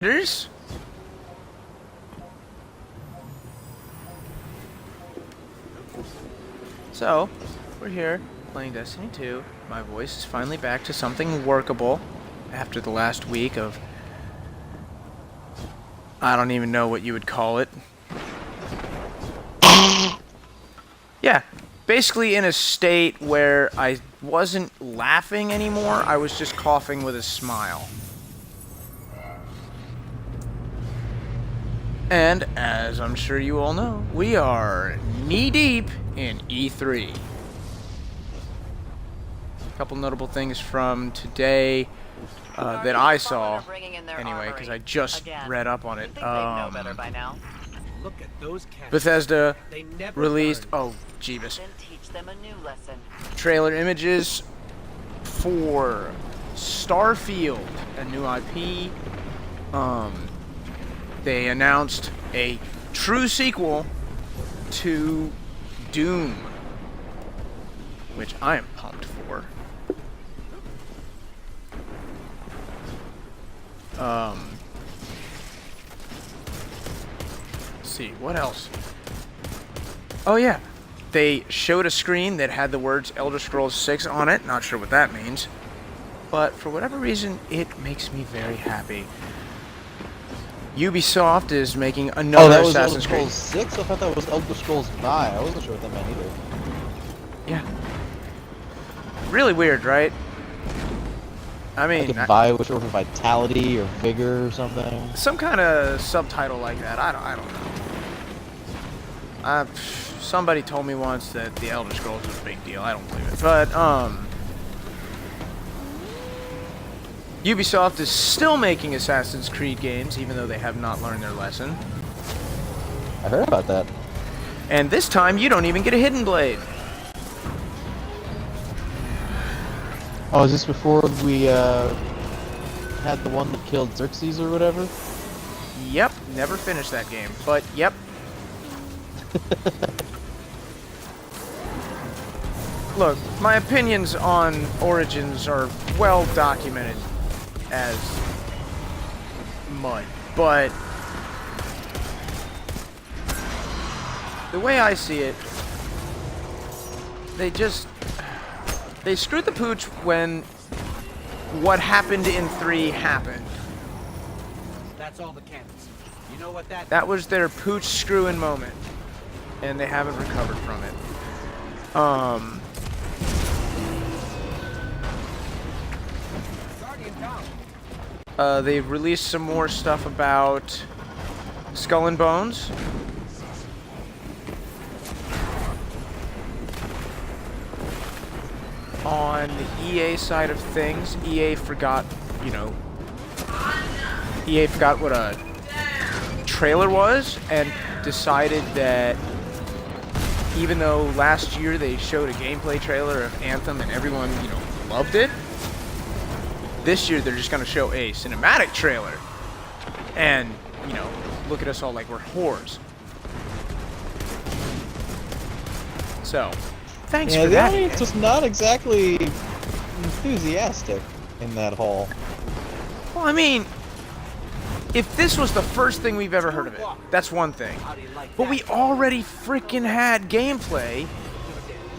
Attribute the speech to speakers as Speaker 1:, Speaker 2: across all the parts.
Speaker 1: There's So, we're here playing Destiny 2. My voice is finally back to something workable after the last week of I don't even know what you would call it. Yeah, basically in a state where I wasn't laughing anymore, I was just coughing with a smile. And, as I'm sure you all know, we are knee-deep in E3. A couple notable things from today that I saw, anyway, because I just read up on it. Bethesda released, oh, Jeebus, trailer images for Starfield, a new IP. They announced a true sequel to Doom, which I am pumped for. Let's see, what else? Oh yeah, they showed a screen that had the words Elder Scrolls 6 on it. Not sure what that means, but for whatever reason, it makes me very happy. Ubisoft is making another Assassin's Creed.
Speaker 2: Oh, that was Elder Scrolls 6? I thought that was Elder Scrolls 9. I wasn't sure what that meant either.
Speaker 1: Yeah. Really weird, right? I mean,
Speaker 2: like which were for Vitality or Vigor or something.
Speaker 1: Some kind of subtitle like that. I don't know. Somebody told me once that the Elder Scrolls was a big deal. I don't believe it. But Ubisoft is still making Assassin's Creed games, even though they have not learned their lesson.
Speaker 2: I heard about that.
Speaker 1: And this time, you don't even get a hidden blade.
Speaker 2: Oh, is this before we had the one that killed Xerxes or whatever?
Speaker 1: Yep, never finished that game, but yep. Look, my opinions on Origins are well documented as mud, but the way I see it, they screwed the pooch when what happened in 3 happened.
Speaker 3: That's all the cannons. You know what
Speaker 1: that was their pooch screwing moment, and they haven't recovered from it. They've released some more stuff about Skull and Bones. On the EA side of things, EA forgot what a trailer was and decided that even though last year they showed a gameplay trailer of Anthem and everyone, loved it, this year they're just going to show a cinematic trailer and, look at us all like we're whores. So, thanks for that.
Speaker 2: The audience was not exactly enthusiastic in that hall.
Speaker 1: Well, I mean, if this was the first thing we've ever heard of it, that's one thing. But we already freaking had gameplay.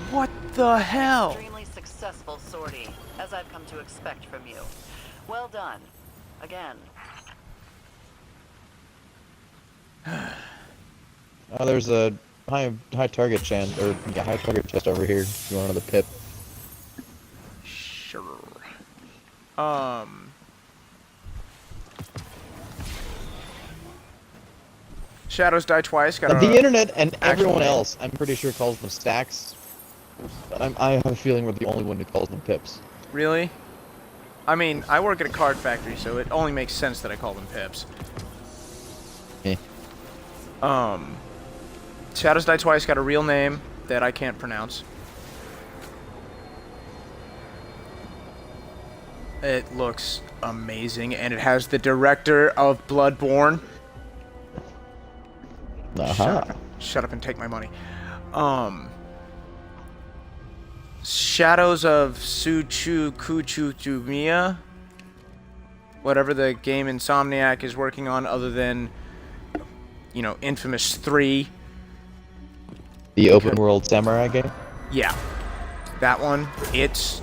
Speaker 1: What the hell?
Speaker 4: Extremely successful sortie, as I've come to expect from you. Well done. Again.
Speaker 2: Oh, there's a high target chest over here. If you want another pip?
Speaker 1: Sure. Shadows Die Twice.
Speaker 2: The internet and everyone else, I'm pretty sure, calls them stacks. But I have a feeling we're the only one who calls them pips.
Speaker 1: Really? I mean, I work at a card factory, so it only makes sense that I call them pips.
Speaker 2: Eh.
Speaker 1: Shadows Die Twice got a real name that I can't pronounce. It looks amazing, and it has the director of Bloodborne. Shut up and take my money. Shadows of Suchu Kuchu Jumiya whatever the game Insomniac is working on, other than, you know, Infamous 3.
Speaker 2: The open world samurai game.
Speaker 1: Yeah, that one. It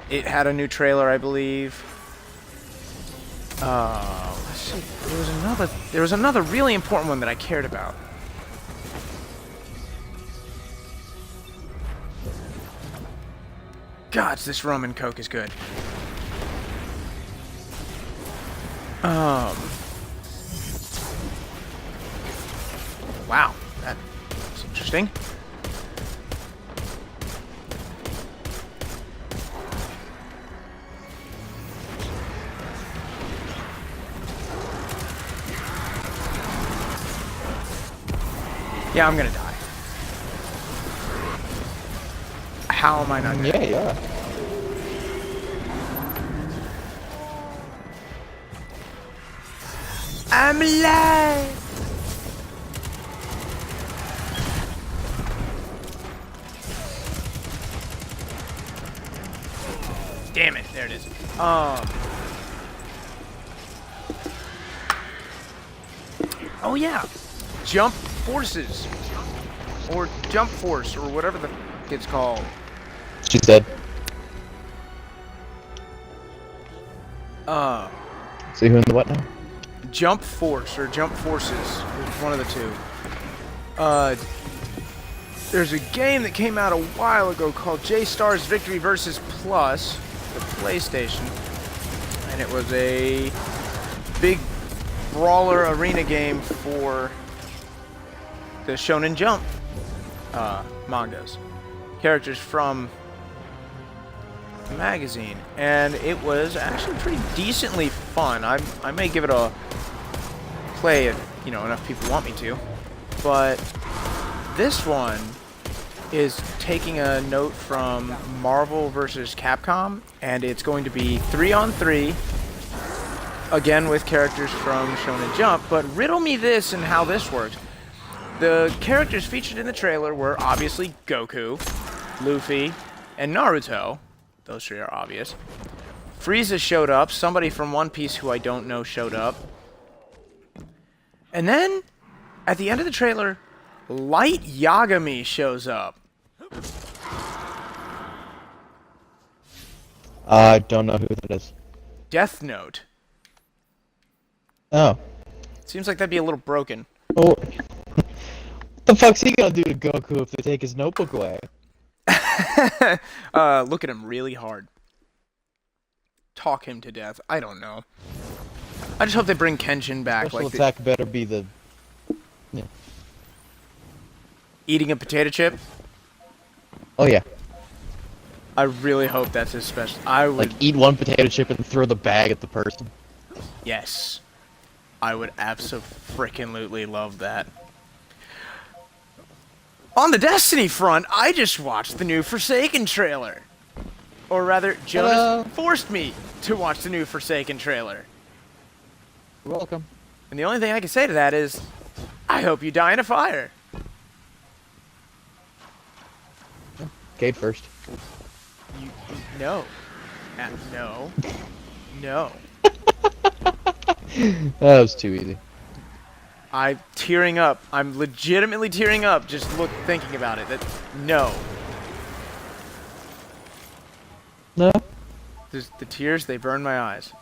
Speaker 1: had a new trailer, I believe. Let's see. There was another really important one that I cared about. God, this rum and coke is good. Wow, that's interesting. Yeah, I'm gonna die. How am I not dead?
Speaker 2: Yeah, yeah.
Speaker 1: I'm alive! Damn it, there it is. Oh yeah, Jump Forces. Or Jump Force, or whatever the f it's called.
Speaker 2: She's dead. See who in the what now?
Speaker 1: Jump Force, or Jump Forces. One of the two. There's a game that came out a while ago called J-Stars Victory vs. Plus, the PlayStation. And it was a big brawler arena game for the Shonen Jump mangas. Characters from the magazine. And it was actually pretty decently fun. I may give it a play if, you know, enough people want me to. But this one is taking a note from Marvel vs. Capcom, and it's going to be 3-on-3, again with characters from Shonen Jump. But riddle me this and how this works. The characters featured in the trailer were obviously Goku, Luffy, and Naruto. Those three are obvious. Frieza showed up. Somebody from One Piece who I don't know showed up. And then, at the end of the trailer, Light Yagami shows up.
Speaker 2: I don't know who that is.
Speaker 1: Death Note.
Speaker 2: Oh.
Speaker 1: Seems like that'd be a little broken.
Speaker 2: Oh. What the fuck's he gonna do to Goku if they take his notebook away?
Speaker 1: Look at him really hard. Talk him to death. I don't know. I just hope they bring Kenshin back.
Speaker 2: Special
Speaker 1: Like
Speaker 2: attack better be the... Yeah.
Speaker 1: Eating a potato chip.
Speaker 2: Oh yeah.
Speaker 1: I really hope that's his special. I would.
Speaker 2: Like, eat one potato chip and throw the bag at the person.
Speaker 1: Yes. I would abso-frickin-lutely love that. On the Destiny front, I just watched the new Forsaken trailer. Or rather, Jonas forced me to watch the new Forsaken trailer.
Speaker 2: You're welcome.
Speaker 1: And the only thing I can say to that is, I hope you die in a fire.
Speaker 2: Cade first.
Speaker 1: No. No. No.
Speaker 2: That was too easy.
Speaker 1: I'm tearing up. I'm legitimately tearing up just thinking about it. No.
Speaker 2: No?
Speaker 1: The tears, they burn my eyes.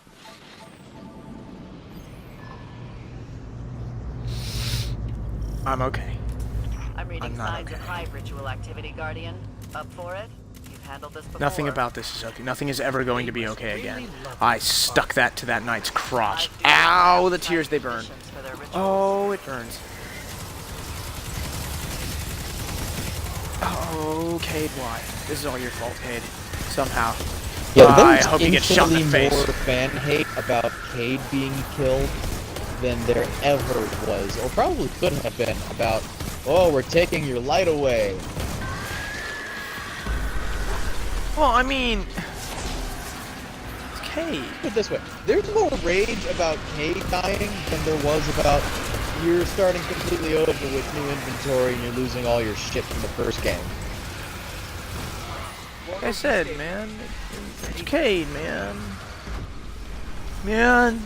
Speaker 1: I'm okay.
Speaker 4: I'm reading
Speaker 1: I'm not
Speaker 4: signs
Speaker 1: okay.
Speaker 4: of hive ritual activity, Guardian. Up for it? You've handled this before.
Speaker 1: Nothing about this is okay. Nothing is ever going to be okay again. I stuck that to that knight's crotch. Ow, the tears, they burn. Oh, it burns. Oh, Cade, why? This is all your fault, Cade. Somehow.
Speaker 2: Yeah,
Speaker 1: I
Speaker 2: there's
Speaker 1: hope you get shot in the
Speaker 2: infinitely
Speaker 1: face.
Speaker 2: more fan hate about Cade being killed than there ever was, or probably could have been, about, oh, we're taking your light away.
Speaker 1: Well, I mean... It's Cade.
Speaker 2: Put it this way, there's more rage about Cade dying than there was about you're starting completely over with new inventory and you're losing all your shit from the first game.
Speaker 1: Like I said, man, it's Cade, man. Man.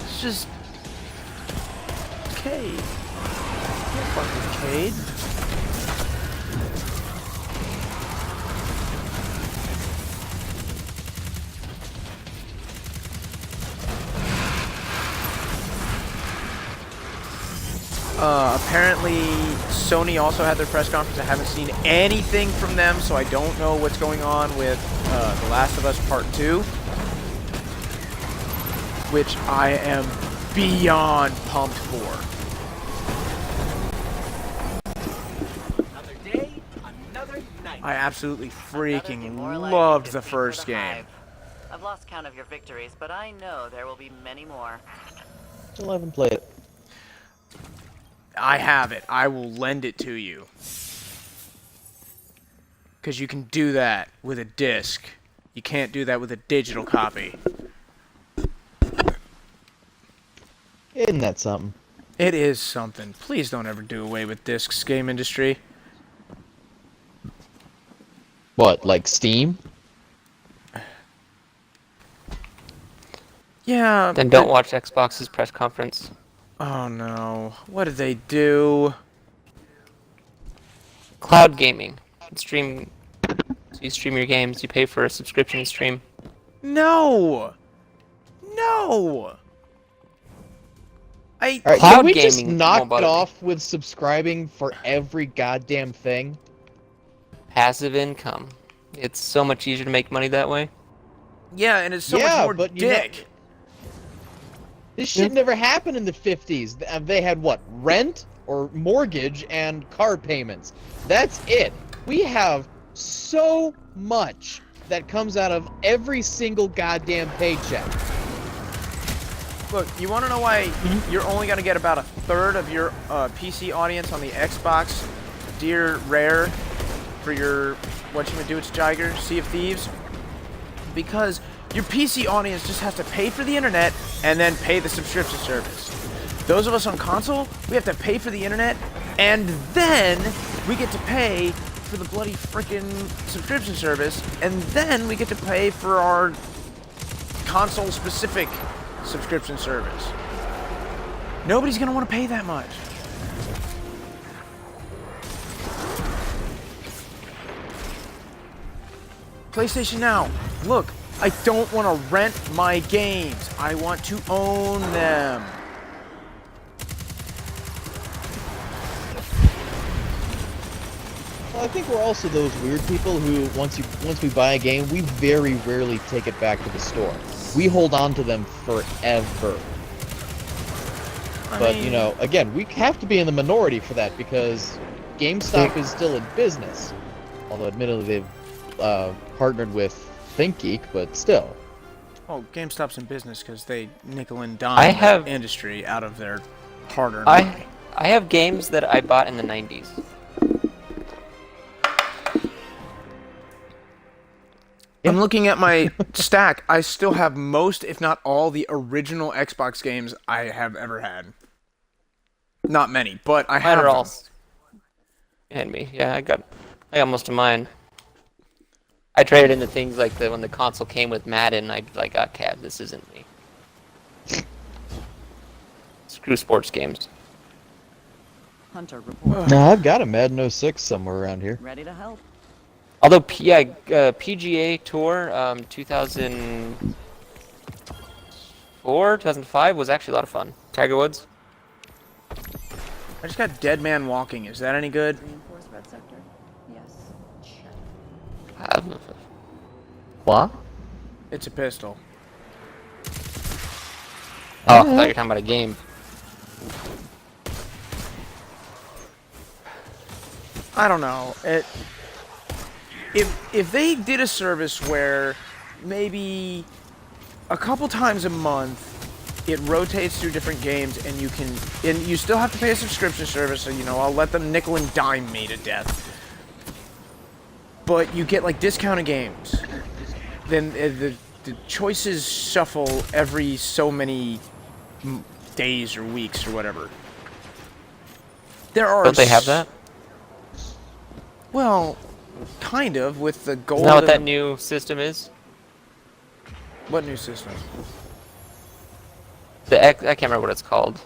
Speaker 1: It's just... Cade. Can't fuck with Cade. Apparently, Sony also had their press conference. I haven't seen anything from them, so I don't know what's going on with The Last of Us Part 2. Which I am beyond pumped for.
Speaker 3: Another day, another night.
Speaker 1: I absolutely freaking
Speaker 4: demoralizing
Speaker 1: loved the
Speaker 4: defeat for
Speaker 1: first
Speaker 4: the
Speaker 1: game.
Speaker 4: Hive. I've lost count of your victories, but I know there will be many more.
Speaker 2: Still haven't played it.
Speaker 1: I have it. I will lend it to you. Because you can do that with a disc. You can't do that with a digital copy.
Speaker 2: Isn't that something?
Speaker 1: It is something. Please don't ever do away with discs, game industry.
Speaker 2: What, like Steam?
Speaker 1: Yeah.
Speaker 5: Then don't watch Xbox's press conference.
Speaker 1: Oh no. What did they do?
Speaker 5: Cloud gaming. Stream. So you stream your games. You pay for a subscription to stream.
Speaker 1: No! No!
Speaker 2: Alright,
Speaker 5: Cloud
Speaker 2: can we just
Speaker 5: gaming
Speaker 2: knock
Speaker 5: won't
Speaker 2: it
Speaker 5: bother me.
Speaker 2: off with subscribing for every goddamn thing?
Speaker 5: Passive income. It's so much easier to make money that way.
Speaker 1: Yeah, and it's so
Speaker 2: Yeah,
Speaker 1: much more
Speaker 2: but you know-
Speaker 1: dick.
Speaker 2: This shit never happened in the 50s. They had what? Rent or mortgage and car payments. That's it. We have so much that comes out of every single goddamn paycheck.
Speaker 1: Look, you want to know why you're only going to get about a third of your PC audience on the Xbox, dear Rare, for your whatchamacallits, Sea of Thieves? Because your PC audience just has to pay for the internet and then pay the subscription service. Those of us on console, we have to pay for the internet and then we get to pay for the bloody frickin' subscription service, and then we get to pay for our console-specific subscription service. Nobody's gonna want to pay that much. PlayStation Now. Look, I don't want to rent my games. I want to own them.
Speaker 2: Well, I think we're also those weird people who, once we buy a game, we very rarely take it back to the store. We hold on to them forever. But, you know, again, we have to be in the minority for that because GameStop is still in business. Although, admittedly, they've partnered with ThinkGeek, but still.
Speaker 1: Oh, GameStop's in business because they nickel and dime the industry out of their hard-earned money.
Speaker 5: I have games that I bought in the 90s.
Speaker 1: I'm looking at my stack. I still have most, if not all, the original Xbox games I have ever had. Not many, but I have
Speaker 5: Mine are
Speaker 1: them.
Speaker 5: all and me. Yeah, I got most of mine. I traded into things like when the console came with Madden. I'd be like, Cab, this isn't me. Screw sports games.
Speaker 6: Hunter report.
Speaker 2: No, I've got a Madden 06 somewhere around here.
Speaker 6: Ready to help.
Speaker 5: Although, PGA Tour 2004, 2005 was actually a lot of fun. Tiger Woods.
Speaker 1: I just got Dead Man Walking. Is that any good?
Speaker 6: Reinforce red sector. Yes. Check.
Speaker 2: What?
Speaker 1: It's a pistol.
Speaker 5: Oh, I thought you were talking about a game.
Speaker 1: I don't know. If they did a service where maybe a couple times a month it rotates through different games and you still have to pay a subscription service, so you know, I'll let them nickel and dime me to death. But you get like discounted games. Then the choices shuffle every so many days or weeks or whatever. There are
Speaker 5: Don't they have that?
Speaker 1: Well, kind of, with the gold.
Speaker 5: Isn't that what that new system is?
Speaker 1: What new system?
Speaker 5: I can't remember what it's called.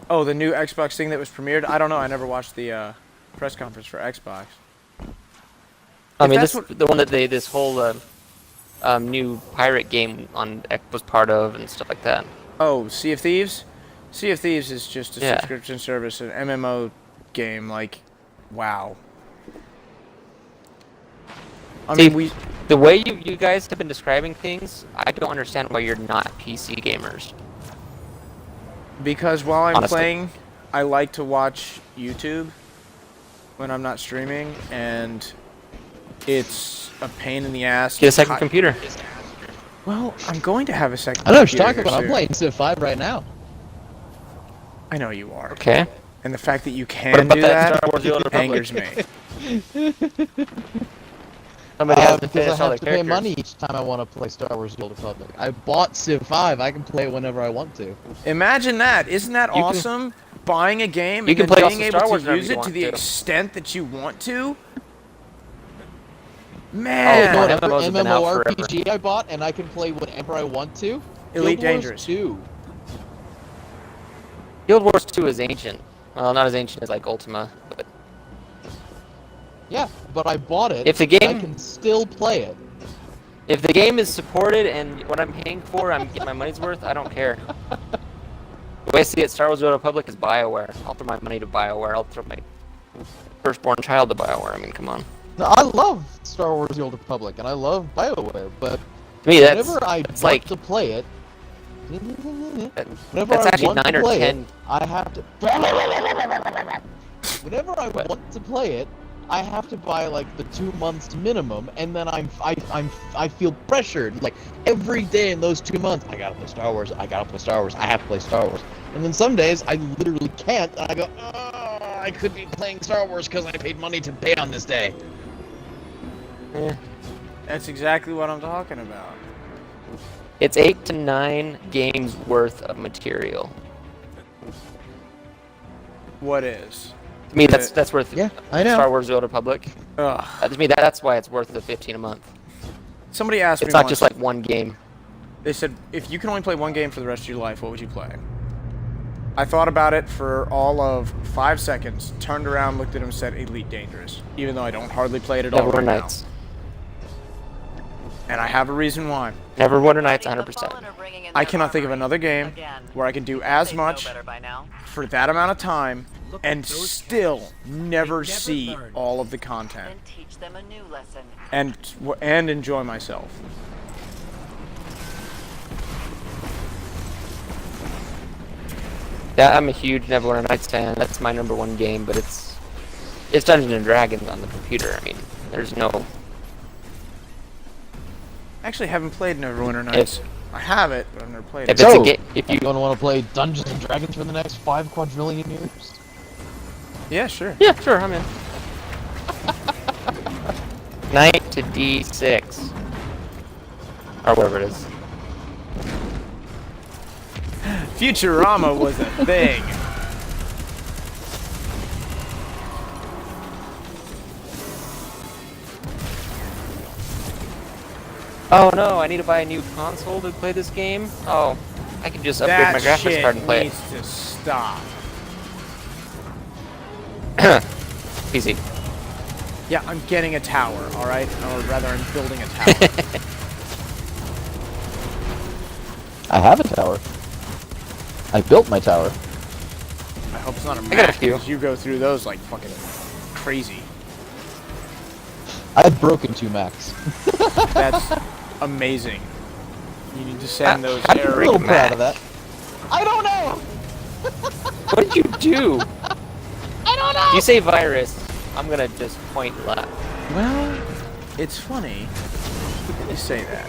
Speaker 1: Oh, the new Xbox thing that was premiered? I don't know. I never watched the press conference for Xbox.
Speaker 5: I
Speaker 1: If
Speaker 5: mean,
Speaker 1: that's
Speaker 5: the one that this whole new pirate game on X was part of and stuff like that.
Speaker 1: Oh, Sea of Thieves? Sea of Thieves is just a
Speaker 5: Yeah.
Speaker 1: subscription service, an MMO game. Like, wow. I
Speaker 5: See,
Speaker 1: mean,
Speaker 5: the way you guys have been describing things, I don't understand why you're not PC gamers.
Speaker 1: because while I'm
Speaker 5: Honestly.
Speaker 1: playing, I like to watch YouTube when I'm not streaming, and it's a pain in the ass.
Speaker 5: Get a
Speaker 1: to
Speaker 5: second
Speaker 1: cut-
Speaker 5: computer.
Speaker 1: Well, I'm going to have a second.
Speaker 2: I know what you're
Speaker 1: computer
Speaker 2: talking about. I'm
Speaker 1: soon.
Speaker 2: playing Civ 5 right now.
Speaker 1: I know you are.
Speaker 5: Okay.
Speaker 1: And the fact that you
Speaker 5: What
Speaker 1: can
Speaker 5: about
Speaker 1: do
Speaker 5: that
Speaker 1: that
Speaker 5: Star Wars: The Old Republic?
Speaker 1: angers me.
Speaker 5: Somebody has to
Speaker 2: Because
Speaker 5: finish
Speaker 2: I
Speaker 5: all
Speaker 2: have
Speaker 5: the
Speaker 2: to pay
Speaker 5: characters.
Speaker 2: money each time I want to play Star Wars: The Old Republic. I bought Civ 5. I can play it whenever I want to.
Speaker 1: Imagine that. Isn't that
Speaker 5: You can-
Speaker 1: awesome? Buying a game
Speaker 5: you
Speaker 1: and
Speaker 5: can
Speaker 1: then
Speaker 5: play
Speaker 1: being
Speaker 5: also
Speaker 1: able
Speaker 5: Star Wars
Speaker 1: to
Speaker 5: whenever
Speaker 1: use
Speaker 5: you
Speaker 1: it to
Speaker 5: want
Speaker 1: the
Speaker 5: to.
Speaker 1: extent that you want to.
Speaker 2: Oh,
Speaker 1: Man,
Speaker 5: no,
Speaker 2: whatever
Speaker 5: MMOs have been out forever.
Speaker 2: MMORPG I bought, and I can play whenever I want to.
Speaker 1: Elite
Speaker 2: Guild Wars
Speaker 1: Dangerous.
Speaker 2: 2.
Speaker 5: Guild Wars 2 is ancient. Well, not as ancient as like Ultima, but
Speaker 2: Yeah, but I bought it.
Speaker 5: If the
Speaker 2: and I
Speaker 5: game-
Speaker 2: can still play it.
Speaker 5: if the game is supported and what I'm paying for, I'm getting my money's worth. I don't care. The way I see it, Star Wars: The Old Republic is BioWare. I'll throw my money to BioWare. I'll throw my firstborn child to BioWare. I mean, come on.
Speaker 2: No, I love Star Wars: The Old Republic, and I love BioWare, but
Speaker 5: To me, that's
Speaker 2: whenever I
Speaker 5: it's
Speaker 2: want
Speaker 5: like
Speaker 2: to play it, whenever
Speaker 5: that's
Speaker 2: I
Speaker 5: actually
Speaker 2: want
Speaker 5: 9
Speaker 2: to
Speaker 5: or
Speaker 2: play
Speaker 5: 10.
Speaker 2: it, I have to. Whenever I
Speaker 5: What?
Speaker 2: want to play it, I have to buy like the 2 months minimum, and then I feel pressured. Like every day in those 2 months, I gotta play Star Wars. I gotta play Star Wars. I have to play Star Wars. And then some days I literally can't, and I go, oh, I could be playing Star Wars because I paid money to pay on this day.
Speaker 1: that's exactly what I'm talking about.
Speaker 5: It's 8 to 9 games worth of material.
Speaker 1: What is?
Speaker 5: To me, that's worth
Speaker 2: Yeah, I know.
Speaker 5: Star Wars: The Old Republic.
Speaker 1: Ugh.
Speaker 5: To me, that's why it's worth the 15 a month.
Speaker 1: Somebody asked me
Speaker 5: It's not
Speaker 1: once,
Speaker 5: just like one game.
Speaker 1: they said, if you can only play one game for the rest of your life, what would you play? I thought about it for all of 5 seconds, turned around, looked at him, said Elite Dangerous, even though I don't hardly play it at all
Speaker 5: Neverwinter
Speaker 1: right now.
Speaker 5: Nights.
Speaker 1: And I have a reason why.
Speaker 5: Neverwinter Nights,
Speaker 4: The
Speaker 5: 100%.
Speaker 4: Fallen are bringing in
Speaker 1: I
Speaker 4: their
Speaker 1: cannot think of
Speaker 4: armory.
Speaker 1: another game
Speaker 4: Again.
Speaker 1: where I can do as
Speaker 4: They know
Speaker 1: much
Speaker 4: better by now.
Speaker 1: for that amount of time
Speaker 3: Look at
Speaker 1: and
Speaker 3: those
Speaker 1: still
Speaker 3: cats.
Speaker 1: never
Speaker 3: They never
Speaker 1: see
Speaker 3: learn.
Speaker 1: all of the content
Speaker 4: Then teach them a new lesson.
Speaker 1: and enjoy myself.
Speaker 5: Yeah, I'm a huge Neverwinter Nights fan. That's my #1 game, but it's Dungeons and Dragons on the computer. I mean, there's no.
Speaker 1: I actually haven't played Neverwinter Nights. I have it, but I've never played
Speaker 5: If
Speaker 1: it.
Speaker 5: it's
Speaker 2: So,
Speaker 5: a game, if you
Speaker 2: You don't want to play Dungeons and Dragons for the next 5 quadrillion years?
Speaker 1: Yeah, sure.
Speaker 5: yeah, sure, I'm in. Knight to D6, or whatever it is.
Speaker 1: Futurama was a thing.
Speaker 5: Oh no, I need to buy a new console to play this game. Oh, I can just upgrade
Speaker 1: That
Speaker 5: my graphics
Speaker 1: shit
Speaker 5: card and play
Speaker 1: needs to stop.
Speaker 5: it. PC.
Speaker 1: Yeah, I'm getting a tower, alright? Or rather, I'm building a tower.
Speaker 2: I have a tower. I built my tower.
Speaker 1: I hope it's not a
Speaker 5: got a
Speaker 1: Mac,
Speaker 5: few.
Speaker 1: because you go through those like fucking crazy.
Speaker 2: I've broken 2 Macs.
Speaker 1: That's amazing. You need to send those
Speaker 2: I'm a
Speaker 1: errors.
Speaker 2: little
Speaker 5: Mac.
Speaker 2: proud of that. I don't know!
Speaker 5: What did you do? I don't know. You say virus, I'm gonna just point left.
Speaker 1: Well, it's funny that you say that.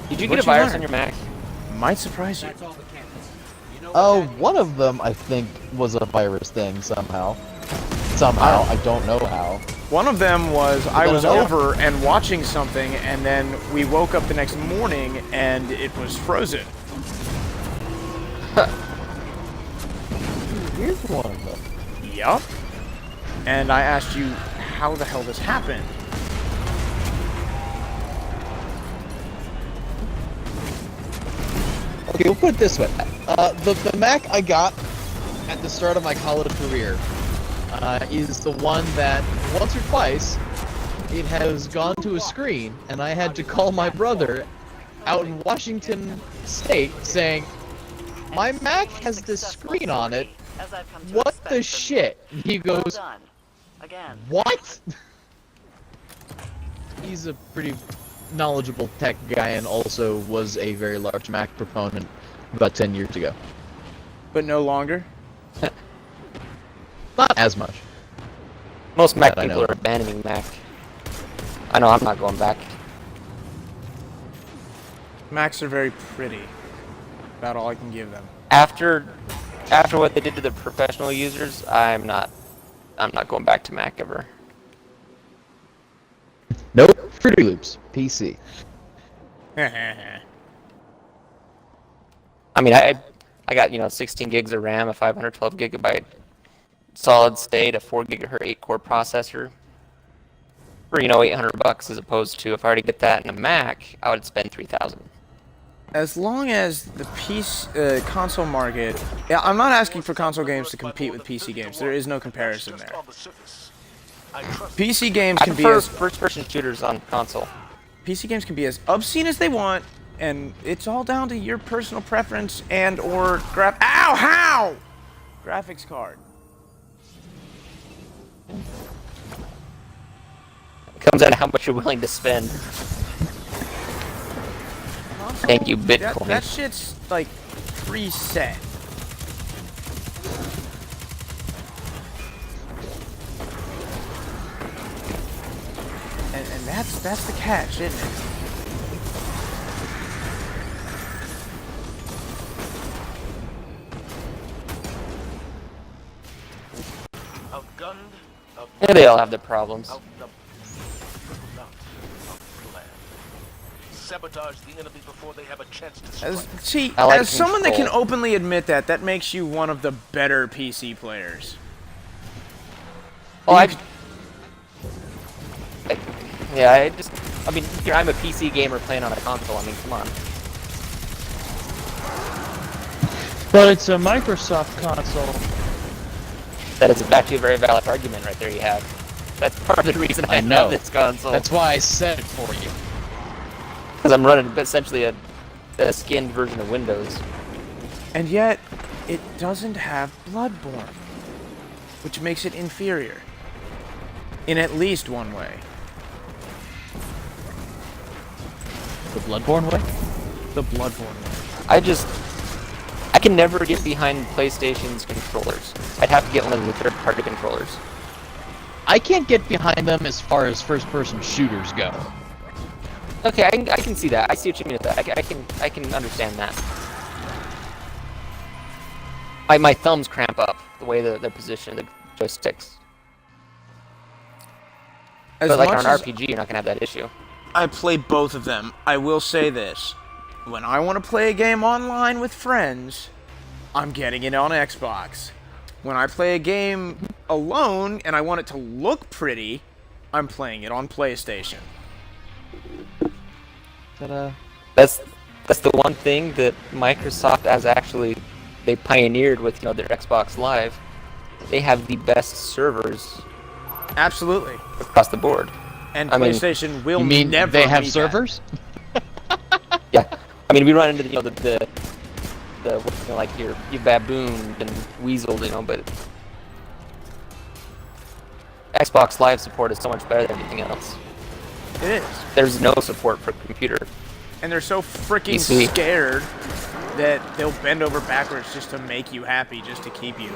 Speaker 5: Did you
Speaker 1: What'd
Speaker 5: get a
Speaker 1: you
Speaker 5: virus
Speaker 1: learn?
Speaker 5: on your Mac?
Speaker 1: Might surprise you.
Speaker 3: That's all the cannons. You know
Speaker 2: Oh,
Speaker 3: what that
Speaker 2: one
Speaker 3: means?
Speaker 2: of them I think was a virus thing somehow. Somehow, I don't know how.
Speaker 1: One of them was I was
Speaker 2: know.
Speaker 1: over and watching something, and then we woke up the next morning and it was frozen.
Speaker 2: Here's one of them.
Speaker 1: Yup. And I asked you how the hell this happened.
Speaker 2: Okay, we'll put it this way. The Mac I got at the start of my college career is the one that once or twice it has gone to a screen, and I had to call my brother out in Washington State saying, "My Mac has this screen on it.
Speaker 4: As I've come to
Speaker 2: What
Speaker 4: expect
Speaker 2: the
Speaker 4: from you.
Speaker 2: shit?" He
Speaker 4: Well
Speaker 2: goes,
Speaker 4: done. Again.
Speaker 2: "What?" He's a pretty knowledgeable tech guy and also was a very large Mac proponent about 10 years ago.
Speaker 1: But no longer.
Speaker 2: Not as much.
Speaker 5: Most Mac
Speaker 2: That I
Speaker 5: people
Speaker 2: know.
Speaker 5: are abandoning Mac. I know I'm not going back.
Speaker 1: Macs are very pretty. About all I can give them.
Speaker 5: After what they did to the professional users, I'm not going back to Mac ever.
Speaker 2: Nope. Fruity Loops. PC.
Speaker 5: I mean, I got 16 gigs of RAM, a 512 gigabyte solid state, a 4 gigahertz 8-core processor for $800 as opposed to if I were to get that in a Mac, I would spend $3,000.
Speaker 1: As long as the PC console market, yeah, I'm not asking for console games to compete with PC games. There is no comparison there. PC games
Speaker 5: I
Speaker 1: can be
Speaker 5: prefer
Speaker 1: as
Speaker 5: first-person shooters on console.
Speaker 1: PC games can be as obscene as they want, and it's all down to your personal preference and or graphics card.
Speaker 5: It comes down to how much you're willing to spend. Thank you, Bitcoin.
Speaker 1: That shit's like preset. And that's the catch, isn't it?
Speaker 5: Yeah, they all have their problems.
Speaker 7: Sabotage the enemy before they have a chance to strike.
Speaker 5: I like
Speaker 1: as someone that can
Speaker 5: control.
Speaker 1: openly admit that makes you one of the better PC players.
Speaker 5: Well, I mean, here I'm a PC gamer playing on a console. I mean, come on.
Speaker 8: But it's a Microsoft console.
Speaker 5: That is actually a very valid argument right there you have. That's part of the reason I
Speaker 2: know.
Speaker 5: have this console.
Speaker 2: That's why I said it for you.
Speaker 5: Because I'm running essentially a skinned version of Windows.
Speaker 1: And yet, it doesn't have Bloodborne, which makes it inferior. In at least one way.
Speaker 2: The Bloodborne way?
Speaker 1: The Bloodborne way.
Speaker 5: I can never get behind PlayStation's controllers. I'd have to get one of the third-party controllers.
Speaker 2: I can't get behind them as far as first-person shooters go.
Speaker 5: Okay, I can see that. I see what you mean with that. I can understand that. My thumbs cramp up the way they're positioned, the joysticks. But like on an RPG, you're not gonna have that issue.
Speaker 1: I play both of them. I will say this. When I want to play a game online with friends, I'm getting it on Xbox. When I play a game alone and I want it to look pretty, I'm playing it on PlayStation.
Speaker 5: That's the one thing that Microsoft has actually they pioneered with their Xbox Live. They have the best servers
Speaker 1: Absolutely.
Speaker 5: across the board.
Speaker 1: And
Speaker 5: I mean,
Speaker 1: PlayStation will
Speaker 2: You mean
Speaker 1: never
Speaker 2: they have
Speaker 1: beat
Speaker 2: servers?
Speaker 5: Yeah, I mean we run into the like you babooned and weaseled, but Xbox Live support is so much better than anything else.
Speaker 1: That. It is.
Speaker 5: There's no support for computer.
Speaker 1: And they're so freaking
Speaker 5: PC.
Speaker 1: scared that they'll bend over backwards just to make you happy, just to keep you.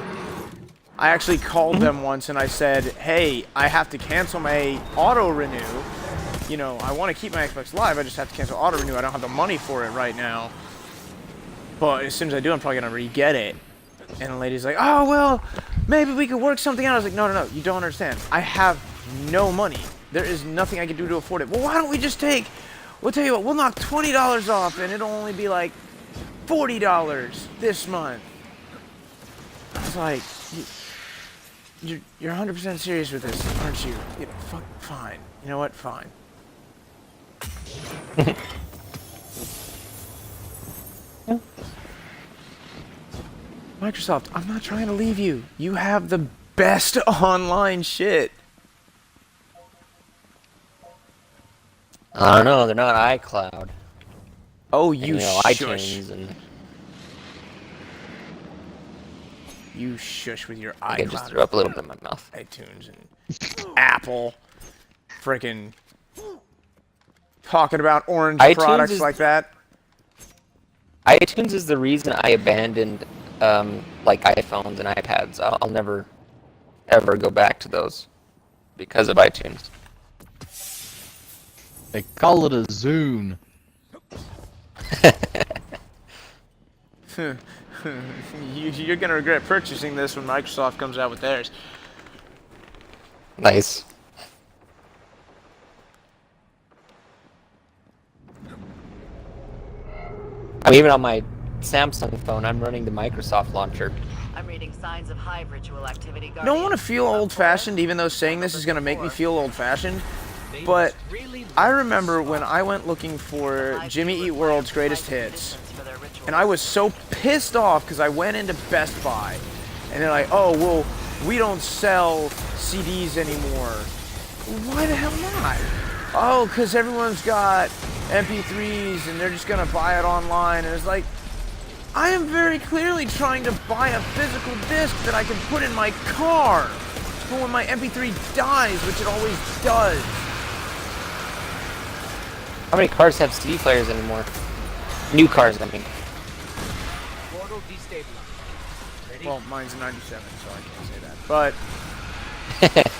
Speaker 1: I actually called them once and I said, hey, I have to cancel my auto-renew. I want to keep my Xbox Live, I just have to cancel auto-renew. I don't have the money for it right now. But as soon as I do, I'm probably going to re-get it. And the lady's like, oh, well, maybe we could work something out. I was like, no, you don't understand. I have no money. There is nothing I can do to afford it. Well, why don't we just we'll tell you what, we'll knock $20 off and it'll only be like $40 this month. I was like, you're 100% serious with this, aren't you? Fine. You know what? Fine. Microsoft, I'm not trying to leave you. You have the best online shit.
Speaker 5: I don't know. They're not iCloud.
Speaker 1: Oh,
Speaker 5: And,
Speaker 1: you
Speaker 5: know,
Speaker 1: shush.
Speaker 5: iTunes and
Speaker 1: You shush with your
Speaker 5: I think I just
Speaker 1: iCloud.
Speaker 5: threw up a little bit in my mouth.
Speaker 1: iTunes and Apple. Frickin' talking about orange
Speaker 5: iTunes
Speaker 1: products
Speaker 5: is-
Speaker 1: like that.
Speaker 5: iTunes is the reason I abandoned like iPhones and iPads. I'll never ever go back to those because of iTunes.
Speaker 2: They call it a Zune.
Speaker 1: You're gonna regret purchasing this when Microsoft comes out with theirs.
Speaker 5: Nice. I mean, even on my Samsung phone, I'm running the Microsoft launcher.
Speaker 4: I'm reading signs of hive ritual activity.
Speaker 1: I don't want to feel old-fashioned, even though saying this is gonna make me feel old-fashioned. But I remember when I went looking for Jimmy Eat World's greatest hits, and I was so pissed off because I went into Best Buy, and they're like, "Oh, well, we don't sell CDs anymore." Why the hell not? Oh, because everyone's got MP3s and they're just gonna buy it online, and it's like, I am very clearly trying to buy a physical disc that I can put in my car for when my MP3 dies, which it always does.
Speaker 5: How many cars have CD players anymore? New cars, I mean.
Speaker 3: Portal destabilized. Ready?
Speaker 1: Well, mine's a 97, so I can't say that. But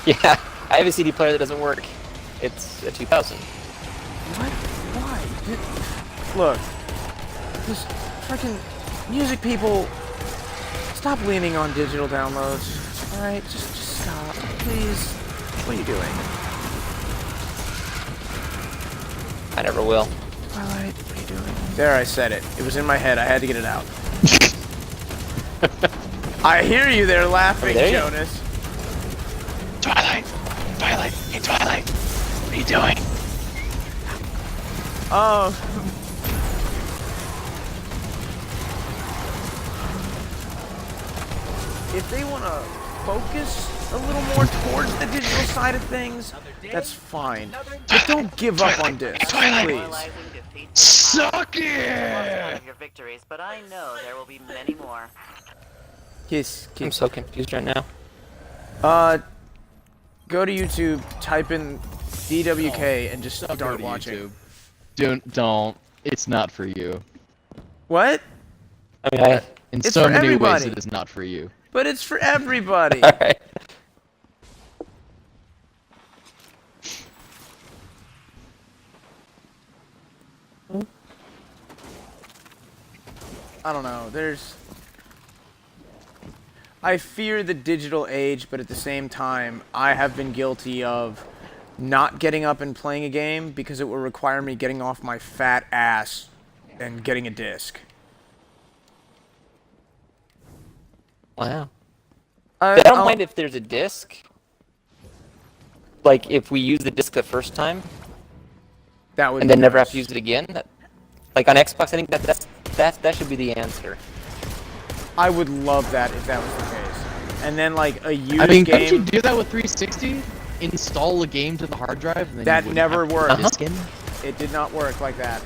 Speaker 5: Yeah, I have a CD player that doesn't work. It's a 2000.
Speaker 1: what? Why? Look, this freaking music people, stop leaning on digital downloads. All right, just stop, please. What are you doing?
Speaker 5: I never will.
Speaker 1: Twilight, what are you doing? There, I said it. It was in my head. I had to get it out. I hear you there laughing,
Speaker 5: there you-
Speaker 1: Jonas.
Speaker 2: Twilight! Twilight! Hey, Twilight! What are you doing?
Speaker 1: Oh. If they want to focus a little more towards the digital side of things, that's fine. But don't give up on discs, please.
Speaker 2: Suck it!
Speaker 4: Your victories, but I know there will be many more.
Speaker 1: Kiss,
Speaker 5: I'm
Speaker 1: kiss.
Speaker 5: so confused right now.
Speaker 1: Go to YouTube, type in DWK, and just
Speaker 2: Don't go
Speaker 1: start
Speaker 2: to
Speaker 1: watching.
Speaker 2: YouTube. Don't. It's not for you.
Speaker 1: What?
Speaker 5: I mean,
Speaker 2: In
Speaker 1: It's
Speaker 2: so
Speaker 1: for
Speaker 2: many ways,
Speaker 1: everybody.
Speaker 2: it is not for you.
Speaker 1: But it's for everybody.
Speaker 5: alright.
Speaker 1: I don't know. I fear the digital age, but at the same time, I have been guilty of not getting up and playing a game because it will require me getting off my fat ass and getting a disc.
Speaker 5: Wow. I don't mind if there's a disc. Like, if we use the disc the first time,
Speaker 1: That would
Speaker 5: and
Speaker 1: be
Speaker 5: then never have
Speaker 1: nice.
Speaker 5: to use it again. Like on Xbox, I think that should be the answer.
Speaker 1: I would love that if that was the case. And then like a used
Speaker 2: I mean, couldn't you
Speaker 1: game
Speaker 2: do that with 360? Install a game to the hard drive and then
Speaker 1: that
Speaker 2: you wouldn't
Speaker 1: never
Speaker 2: have to
Speaker 1: worked.
Speaker 2: put a disc in?
Speaker 1: It did not work like that.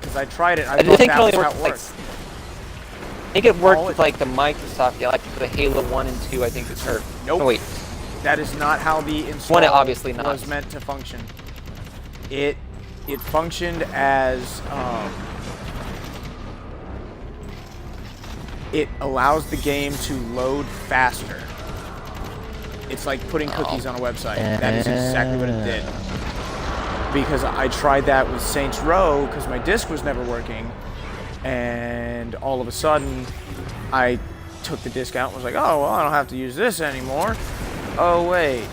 Speaker 1: Because I tried it. I
Speaker 5: I
Speaker 1: thought
Speaker 5: think it
Speaker 1: that
Speaker 5: only
Speaker 1: was how
Speaker 5: worked
Speaker 1: it
Speaker 5: like.
Speaker 1: worked.
Speaker 5: I think it worked
Speaker 1: All
Speaker 5: with
Speaker 1: it-
Speaker 5: like the Microsoft, yeah, like the Halo 1 and 2. I think it's her.
Speaker 1: Nope.
Speaker 5: Oh wait,
Speaker 1: That is not how the install
Speaker 5: One, obviously not.
Speaker 1: was meant to function. It functioned as it allows the game to load faster. It's like putting cookies on a website. That is exactly what it did. Because I tried that with Saints Row because my disc was never working, and all of a sudden I took the disc out and was like, oh, well, I don't have to use this anymore. Oh, wait.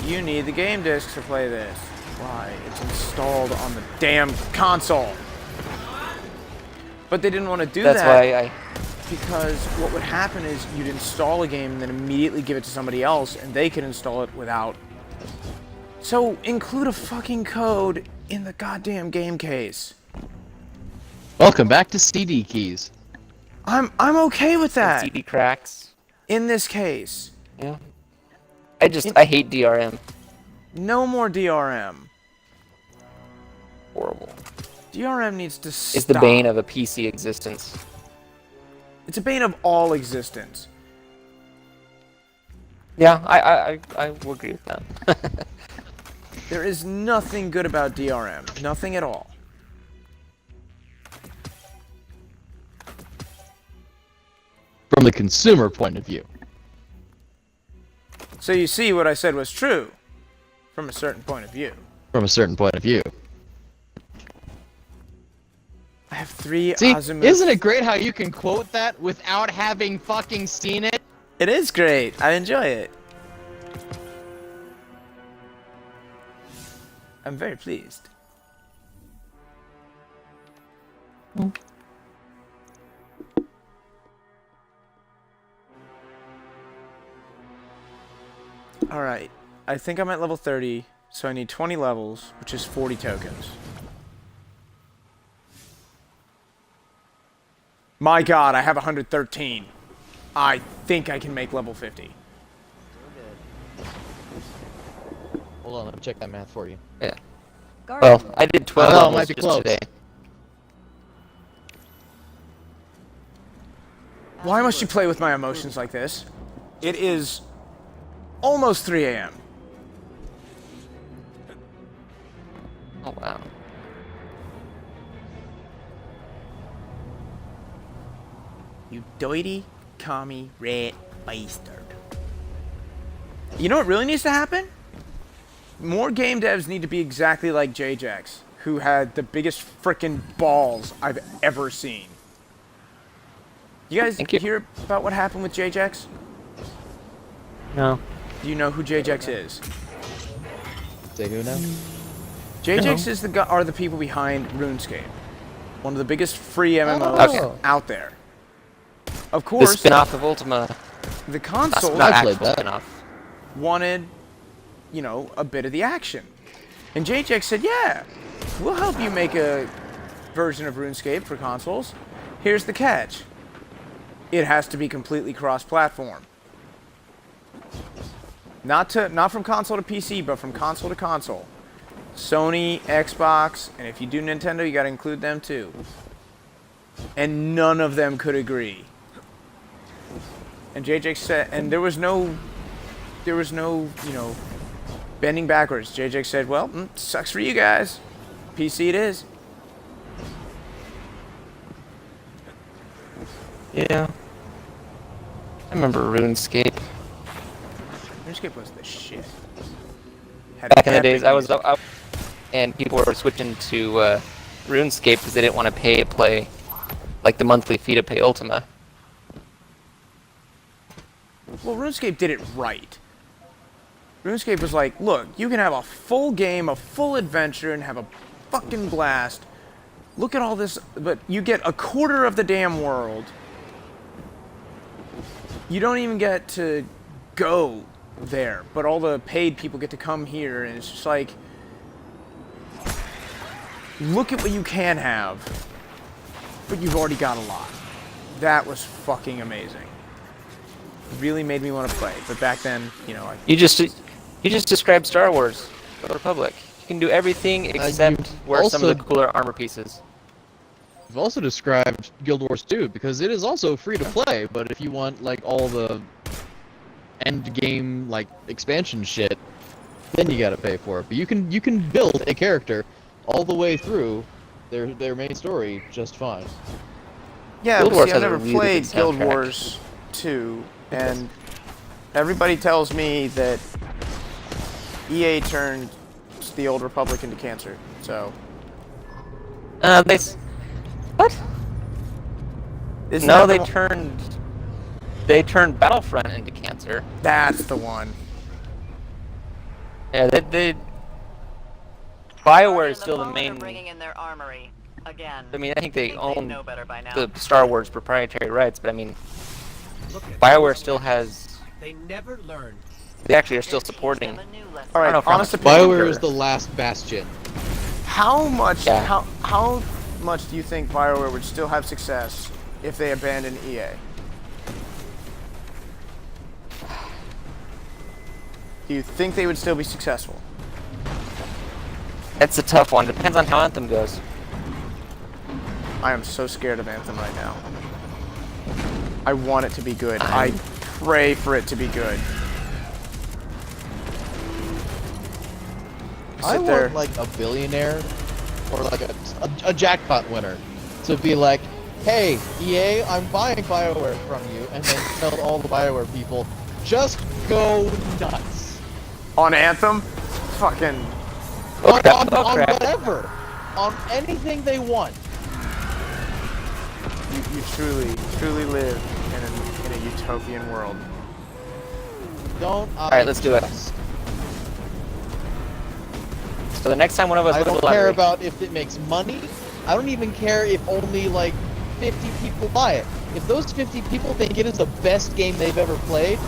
Speaker 1: You need the game disc to play this. Why? It's installed on the damn console. But they didn't want to do
Speaker 5: that's
Speaker 1: that
Speaker 5: why I.
Speaker 1: because what would happen is you'd install a game and then immediately give it to somebody else and they could install it without. So include a fucking code in the goddamn game case.
Speaker 2: Welcome back to CD keys.
Speaker 1: I'm okay with that
Speaker 5: CD cracks.
Speaker 1: in this case.
Speaker 5: Yeah. I hate DRM.
Speaker 1: No more DRM.
Speaker 5: Horrible.
Speaker 1: DRM needs to stop.
Speaker 5: It's the bane of a PC existence.
Speaker 1: It's a bane of all existence.
Speaker 5: Yeah, I will agree with that.
Speaker 1: There is nothing good about DRM. Nothing at all.
Speaker 2: From the consumer point of view.
Speaker 1: So you see, what I said was true, from a certain point of view.
Speaker 2: From a certain point of view.
Speaker 1: I have 3
Speaker 2: See,
Speaker 1: azimuth...
Speaker 2: isn't it great how you can quote that without having fucking seen it?
Speaker 1: It is great. I enjoy it. I'm very pleased. Alright. I think I'm at level 30, so I need 20 levels, which is 40 tokens. My god, I have 113. I think I can make level 50.
Speaker 2: Hold on, let me check that math for you.
Speaker 5: Yeah.
Speaker 6: Guardian.
Speaker 5: Well, I did 12
Speaker 2: Oh, it
Speaker 5: levels
Speaker 2: might be
Speaker 5: just
Speaker 2: close.
Speaker 5: today.
Speaker 1: Why must you play with my emotions like this? It is almost 3 a.m.
Speaker 5: Oh wow.
Speaker 1: You doity, commie, rat bastard. You know what really needs to happen? More game devs need to be exactly like JJax, who had the biggest frickin' balls I've ever seen. You guys
Speaker 5: Thank you.
Speaker 1: hear about what happened with JJax?
Speaker 5: No.
Speaker 1: Do you know who JJax is?
Speaker 2: Say who now?
Speaker 1: JJax is are the people behind RuneScape, one of the biggest free MMOs
Speaker 2: Oh.
Speaker 1: out there. Of
Speaker 5: The
Speaker 1: course,
Speaker 5: spin-off of Ultima.
Speaker 1: the
Speaker 5: That's
Speaker 1: console
Speaker 5: not
Speaker 2: I played
Speaker 5: actual
Speaker 2: that.
Speaker 5: spin-off.
Speaker 1: wanted, you know, a bit of the action. And JJax said, yeah, we'll help you make a version of RuneScape for consoles. Here's the catch. It has to be completely cross-platform. Not from console to PC, but from console to console. Sony, Xbox, and if you do Nintendo, you gotta include them too. And none of them could agree. And JJax said, and there was no, you know, bending backwards. JJax said, well, sucks for you guys. PC it is.
Speaker 5: Yeah. I remember RuneScape.
Speaker 1: RuneScape was the shit.
Speaker 5: Back in the days, I was up, and people were switching to RuneScape because they didn't want to play like the monthly fee to pay Ultima.
Speaker 1: Well, RuneScape did it right. RuneScape was like, look, you can have a full game, a full adventure, and have a fucking blast. Look at all this, but you get a quarter of the damn world. You don't even get to go there, but all the paid people get to come here, and it's just like, look at what you can have, but you've already got a lot. That was fucking amazing. Really made me want to play, but back then, you know,
Speaker 5: You just described Star Wars, the Republic. You can do everything except wear some of the cooler armor pieces.
Speaker 2: I've also described Guild Wars 2 because it is also free to play, but if you want like all the end game like expansion shit, then you gotta pay for it. But you can build a character all the way through their main story just fine.
Speaker 1: yeah,
Speaker 5: Guild
Speaker 1: but
Speaker 5: Wars
Speaker 1: see,
Speaker 5: has
Speaker 1: I
Speaker 5: a
Speaker 1: never
Speaker 5: really good
Speaker 1: played Guild
Speaker 5: soundtrack.
Speaker 1: Wars 2, and everybody tells me that EA turned the Old Republic into cancer, so...
Speaker 5: What?
Speaker 1: Isn't
Speaker 5: No,
Speaker 1: that the
Speaker 5: they turned Battlefront into cancer.
Speaker 1: That's the one.
Speaker 5: Yeah, BioWare
Speaker 4: Guardian,
Speaker 5: is still the
Speaker 4: Fallen are
Speaker 5: main.
Speaker 4: bringing in their armory again.
Speaker 5: I mean, I think they own
Speaker 4: know better by now.
Speaker 5: the Star Wars proprietary rights, but I mean,
Speaker 3: Look at
Speaker 5: BioWare still has.
Speaker 3: They never learned.
Speaker 5: They actually are still
Speaker 4: Teach
Speaker 5: supporting.
Speaker 4: them a new lesson.
Speaker 1: All
Speaker 5: I don't know
Speaker 1: right,
Speaker 5: if I'm
Speaker 1: honest
Speaker 5: a
Speaker 1: opinion.
Speaker 2: BioWare is the last bastion.
Speaker 1: How much?
Speaker 5: Yeah.
Speaker 1: How much do you think BioWare would still have success if they abandoned EA? Do you think they would still be successful?
Speaker 5: It's a tough one. Depends on how Anthem goes.
Speaker 1: I am so scared of Anthem right now. I want it to be good. I pray for it to be good.
Speaker 2: I want like a billionaire or like a jackpot winner to be like, hey, EA, I'm buying BioWare from you, and then tell all the BioWare people, just go nuts.
Speaker 1: On Anthem? Fucking...
Speaker 2: On whatever. On anything they want.
Speaker 1: You truly live in a utopian world.
Speaker 2: Don't I
Speaker 5: Alright, let's do it.
Speaker 2: just-
Speaker 5: So the next time one of us
Speaker 2: I
Speaker 5: wins
Speaker 2: don't
Speaker 5: the lottery,
Speaker 2: care about if it makes money. I don't even care if only like 50 people buy it. If those 50 people think it is the best game they've ever played,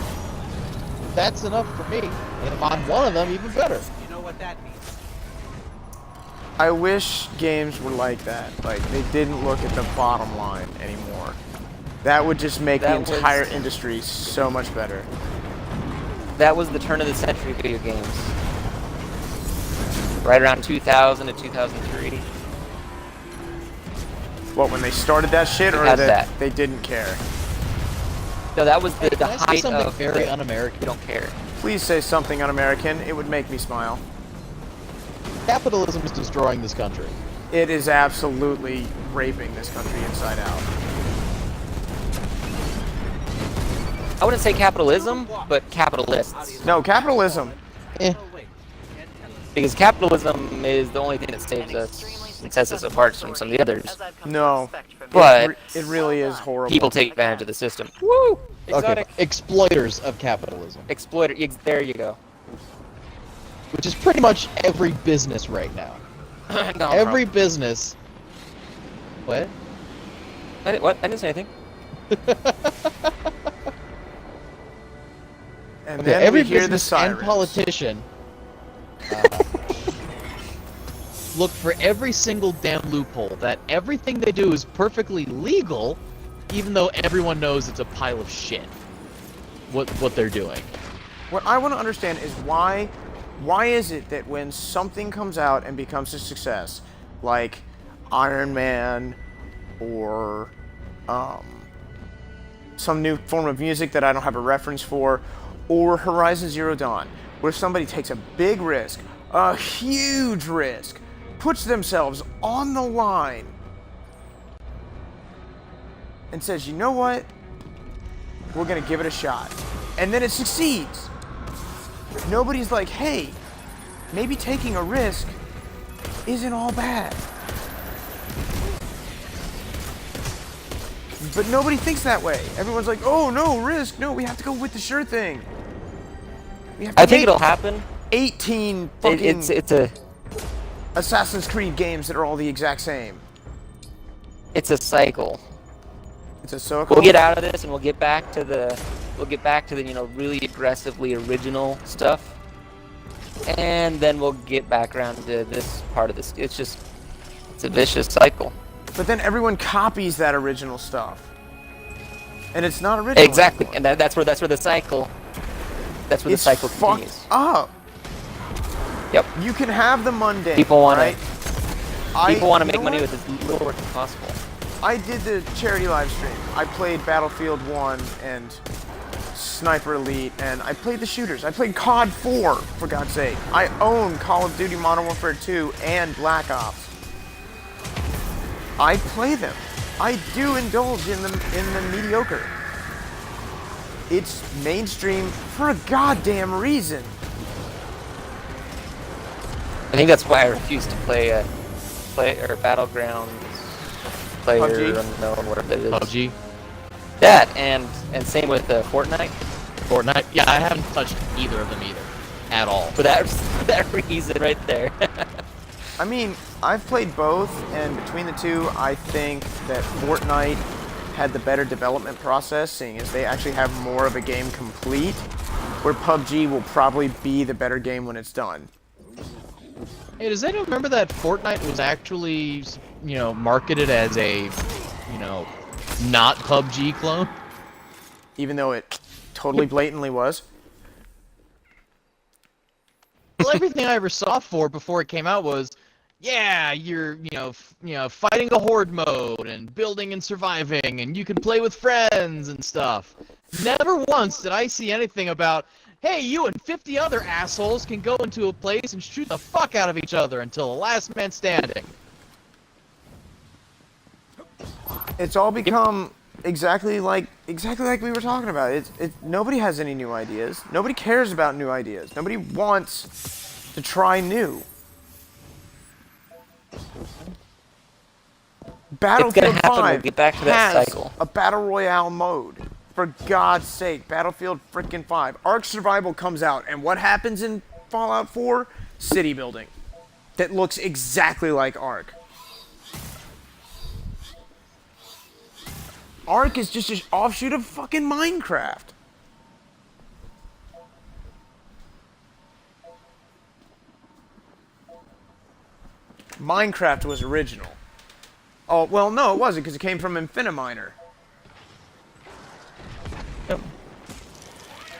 Speaker 2: that's enough for me. And if I'm one of them, even better.
Speaker 3: You know what that means?
Speaker 1: I wish games were like that. Like, they didn't look at the bottom line anymore. That would just make the
Speaker 5: That was-
Speaker 1: entire industry so much better.
Speaker 5: that was the turn of the century video games. Right around 2000 to 2003.
Speaker 1: What, when they started that shit, or
Speaker 5: Had
Speaker 1: that
Speaker 5: that.
Speaker 1: they didn't care?
Speaker 5: No, that was the
Speaker 2: Can I say
Speaker 5: height
Speaker 2: something
Speaker 5: of
Speaker 2: very
Speaker 5: we
Speaker 2: un-American?
Speaker 5: don't care.
Speaker 1: Please say something un-American. It would make me smile.
Speaker 2: Capitalism is destroying this country.
Speaker 1: It is absolutely raping this country inside out.
Speaker 5: I wouldn't say capitalism, but capitalists.
Speaker 1: No, capitalism.
Speaker 2: Eh.
Speaker 5: Because capitalism is the only thing that saves us and sets us apart from some of the others.
Speaker 4: As I've come
Speaker 1: No.
Speaker 4: to expect from
Speaker 5: But
Speaker 1: It really is horrible.
Speaker 5: people take advantage of the system. Woo!
Speaker 2: Okay,
Speaker 5: Exotic.
Speaker 2: exploiters of capitalism,
Speaker 5: Exploiter. There you go.
Speaker 2: which is pretty much every business right now.
Speaker 5: No,
Speaker 2: Every business. What?
Speaker 5: What? I didn't say anything.
Speaker 1: And
Speaker 2: Okay,
Speaker 1: then
Speaker 2: every
Speaker 1: we hear the
Speaker 2: business and
Speaker 1: sirens.
Speaker 2: politician look for every single damn loophole that everything they do is perfectly legal, even though everyone knows it's a pile of shit. What they're doing.
Speaker 1: What I want to understand is why is it that when something comes out and becomes a success, like Iron Man or some new form of music that I don't have a reference for, or Horizon Zero Dawn, where somebody takes a big risk, a huge risk, puts themselves on the line, and says, you know what? We're gonna give it a shot. And then it succeeds. Nobody's like, hey, maybe taking a risk isn't all bad. But nobody thinks that way. Everyone's like, oh no, risk. No, we have to go with the sure thing. We have to
Speaker 5: I think
Speaker 1: make
Speaker 5: it'll happen.
Speaker 1: 18 fucking
Speaker 5: It's a
Speaker 1: Assassin's Creed games that are all the exact same.
Speaker 5: cycle.
Speaker 1: It's a circle.
Speaker 5: We'll get out of this and we'll get back to the really aggressively original stuff, and then we'll get back around to this part of this. It's a vicious cycle.
Speaker 1: But then everyone copies that original stuff, and it's not original.
Speaker 5: Exactly,
Speaker 1: anymore.
Speaker 5: and that's where the cycle. That's where the
Speaker 1: It's
Speaker 5: cycle
Speaker 1: fucked
Speaker 5: continues.
Speaker 1: up.
Speaker 5: Yep.
Speaker 1: You can have the mundane.
Speaker 5: People want
Speaker 1: right?
Speaker 5: to
Speaker 1: You
Speaker 5: make
Speaker 1: know
Speaker 5: money
Speaker 1: what?
Speaker 5: with as little work as possible.
Speaker 1: I did the charity live stream. I played Battlefield 1 and Sniper Elite, and I played the shooters. I played COD 4, for God's sake. I own Call of Duty Modern Warfare 2 and Black Ops. I play them. I do indulge in the mediocre. It's mainstream for a goddamn reason.
Speaker 5: I think that's why I refuse to play Battlegrounds, Player
Speaker 1: PUBG?
Speaker 5: Unknown, whatever it is.
Speaker 2: PUBG,
Speaker 5: That and same with Fortnite.
Speaker 2: Fortnite. Yeah, I haven't touched either of them either, at all.
Speaker 5: For that reason right there.
Speaker 1: I mean, I've played both, and between the two, I think that Fortnite had the better development process, seeing as they actually have more of a game complete, where PUBG will probably be the better game when it's done.
Speaker 2: Hey, does anyone remember that Fortnite was actually, marketed as a, not PUBG clone?
Speaker 1: Even though it totally blatantly was.
Speaker 2: Well, everything I ever saw for before it came out was, yeah, you're, fighting a horde mode and building and surviving, and you can play with friends and stuff. Never once did I see anything about, hey, you and 50 other assholes can go into a place and shoot the fuck out of each other until the last man standing.
Speaker 1: It's all become exactly like we were talking about. Nobody has any new ideas. Nobody cares about new ideas. Nobody wants to try new. Battlefield 5
Speaker 5: we'll get back to that
Speaker 1: has
Speaker 5: cycle.
Speaker 1: a battle royale mode. For God's sake, Battlefield frickin' 5. Ark Survival comes out, and what happens in Fallout 4? City building. That looks exactly like Ark. Ark is just an offshoot of fucking Minecraft. Minecraft was original. Oh, well, no, it wasn't, because it came from Infiniminer.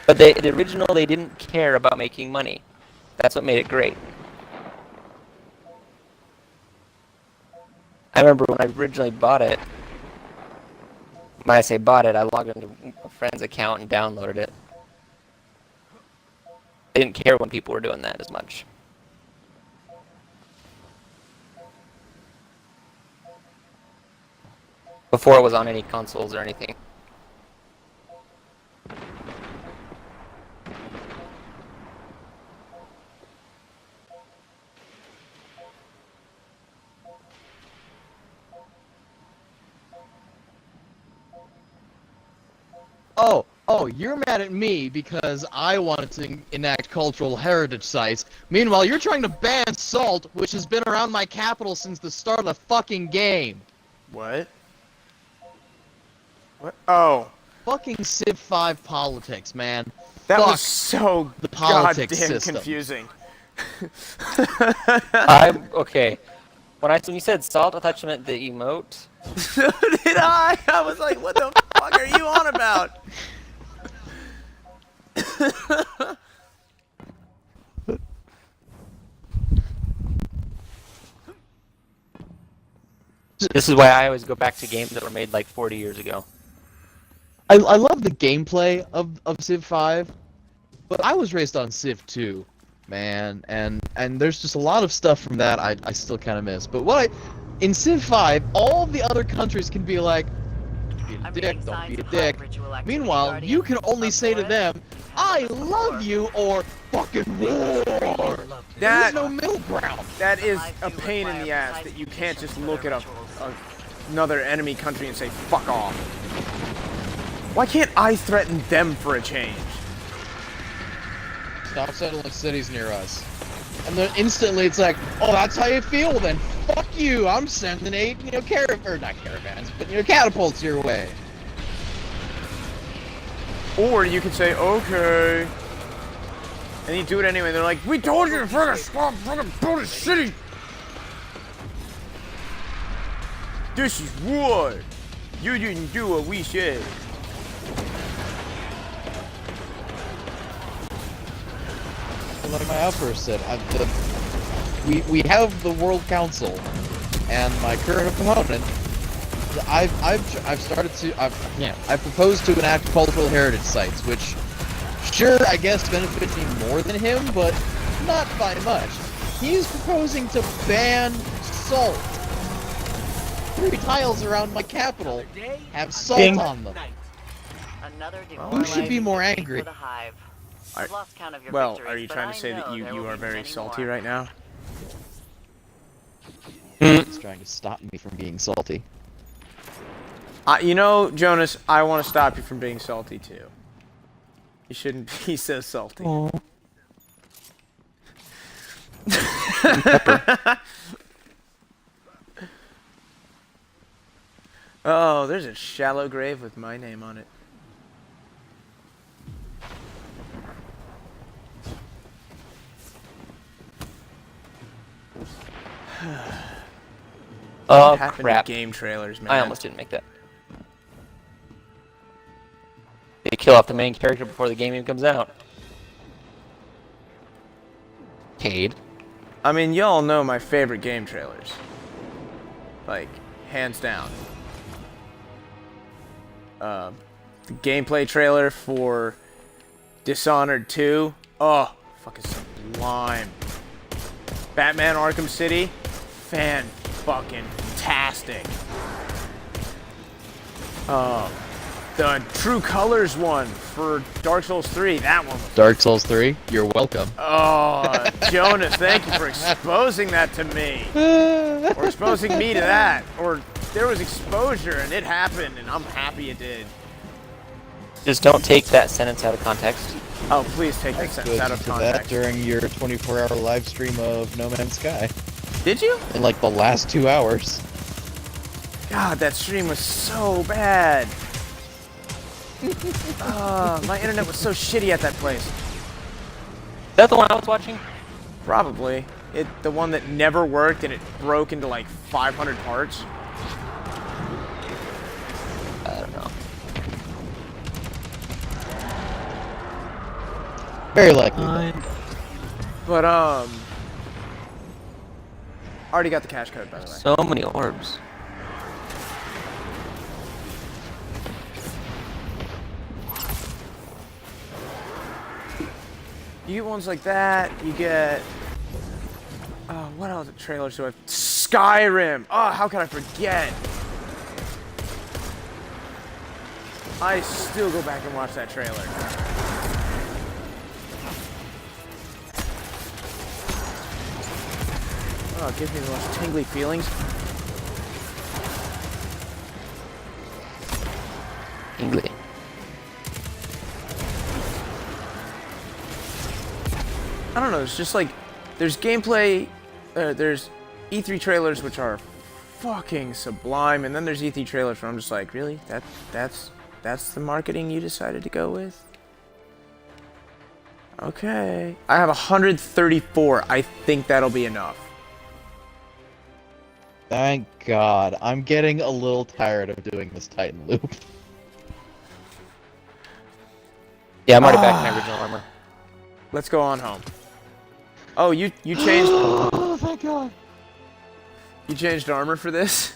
Speaker 5: But the original, they didn't care about making money. That's what made it great. I remember when I originally bought it. When I say bought it, I logged into a friend's account and downloaded it. I didn't care when people were doing that as much. Before it was on any consoles or anything.
Speaker 2: Oh, you're mad at me because I wanted to enact cultural heritage sites. Meanwhile, you're trying to ban salt, which has been around my capital since the start of the fucking game.
Speaker 1: What? What? Oh.
Speaker 2: Fucking Civ 5 politics, man.
Speaker 1: That
Speaker 2: Fuck
Speaker 1: was so
Speaker 2: the politics
Speaker 1: goddamn
Speaker 2: system.
Speaker 1: confusing.
Speaker 5: Okay. When you said salt, I thought you meant the emote.
Speaker 1: So did I. I was like, what the fuck are you on about?
Speaker 5: This is why I always go back to games that were made like 40 years ago.
Speaker 2: I love the gameplay of Civ 5, but I was raised on Civ 2, man, and there's just a lot of stuff from that I still kind of miss. But in Civ 5, all the other countries can be like, be a dick, don't be a dick. Meanwhile, you can only say to them, I love you, or fucking war. There's no middle ground.
Speaker 1: That is a pain in the ass that you can't just look at another enemy country and say, fuck off. Why can't I threaten them for a change?
Speaker 2: Stop settling cities near us. And then instantly it's like, oh, that's how you feel? Well, then fuck you. I'm sending not caravans, but catapults your way.
Speaker 1: Or you could say, okay. And you do it anyway. They're like, we told you to fucking stop fucking building city. This is war. You didn't do what we said.
Speaker 2: Like my outburst said, we have the World Council, and my current opponent. I've proposed to enact cultural heritage sites, which, sure, I guess benefits me more than him, but not by much. He's proposing to ban salt. 3 tiles around my capital have salt on them. Who should be more angry?
Speaker 1: Well, are you trying to say that you are very salty right now?
Speaker 2: He's trying to stop me from being salty.
Speaker 1: You know, Jonas, I want to stop you from being salty too. You shouldn't be so salty. Oh, there's a shallow grave with my name on it.
Speaker 5: Oh
Speaker 1: What happened
Speaker 5: crap!
Speaker 1: to game trailers, man?
Speaker 5: I almost didn't make that. They kill off the main character before the game even comes out. Cade.
Speaker 1: I mean, y'all know my favorite game trailers. Like, hands down. The gameplay trailer for Dishonored 2. Oh, fucking sublime. Batman Arkham City. Fan-fucking-tastic. The True Colors one for Dark Souls 3. That one was...
Speaker 2: Dark Souls 3, you're welcome.
Speaker 1: Oh, Jonas, thank you for exposing that to me. Or exposing me to that. Or there was exposure and it happened and I'm happy it did.
Speaker 5: Just don't take that sentence out of context.
Speaker 1: Oh, please take that sentence out of
Speaker 2: To that
Speaker 1: context.
Speaker 2: during your 24-hour live stream of No Man's Sky.
Speaker 1: Did you?
Speaker 2: In like the last 2 hours.
Speaker 1: God, that stream was so bad. My internet was so shitty at that place.
Speaker 5: Is that the one I was watching?
Speaker 1: Probably. The one that never worked and it broke into like 500 parts.
Speaker 5: I don't know.
Speaker 2: Very likely.
Speaker 1: But already got the cash code, by the way.
Speaker 5: So many orbs.
Speaker 1: You get ones like that, you get... what else trailers do I have? Skyrim! Oh, how can I forget? I still go back and watch that trailer. Oh, it gives me the most tingly feelings.
Speaker 5: England.
Speaker 1: I don't know, it's just like, there's gameplay, there's E3 trailers which are fucking sublime, and then there's E3 trailers where I'm just like, really? That's the marketing you decided to go with? Okay. I have 134, I think that'll be enough.
Speaker 2: Thank God. I'm getting a little tired of doing this Titan loop.
Speaker 5: Yeah, I'm already back in my original armor.
Speaker 1: Let's go on home. Oh, you changed...
Speaker 2: Oh, thank God.
Speaker 1: You changed armor for this?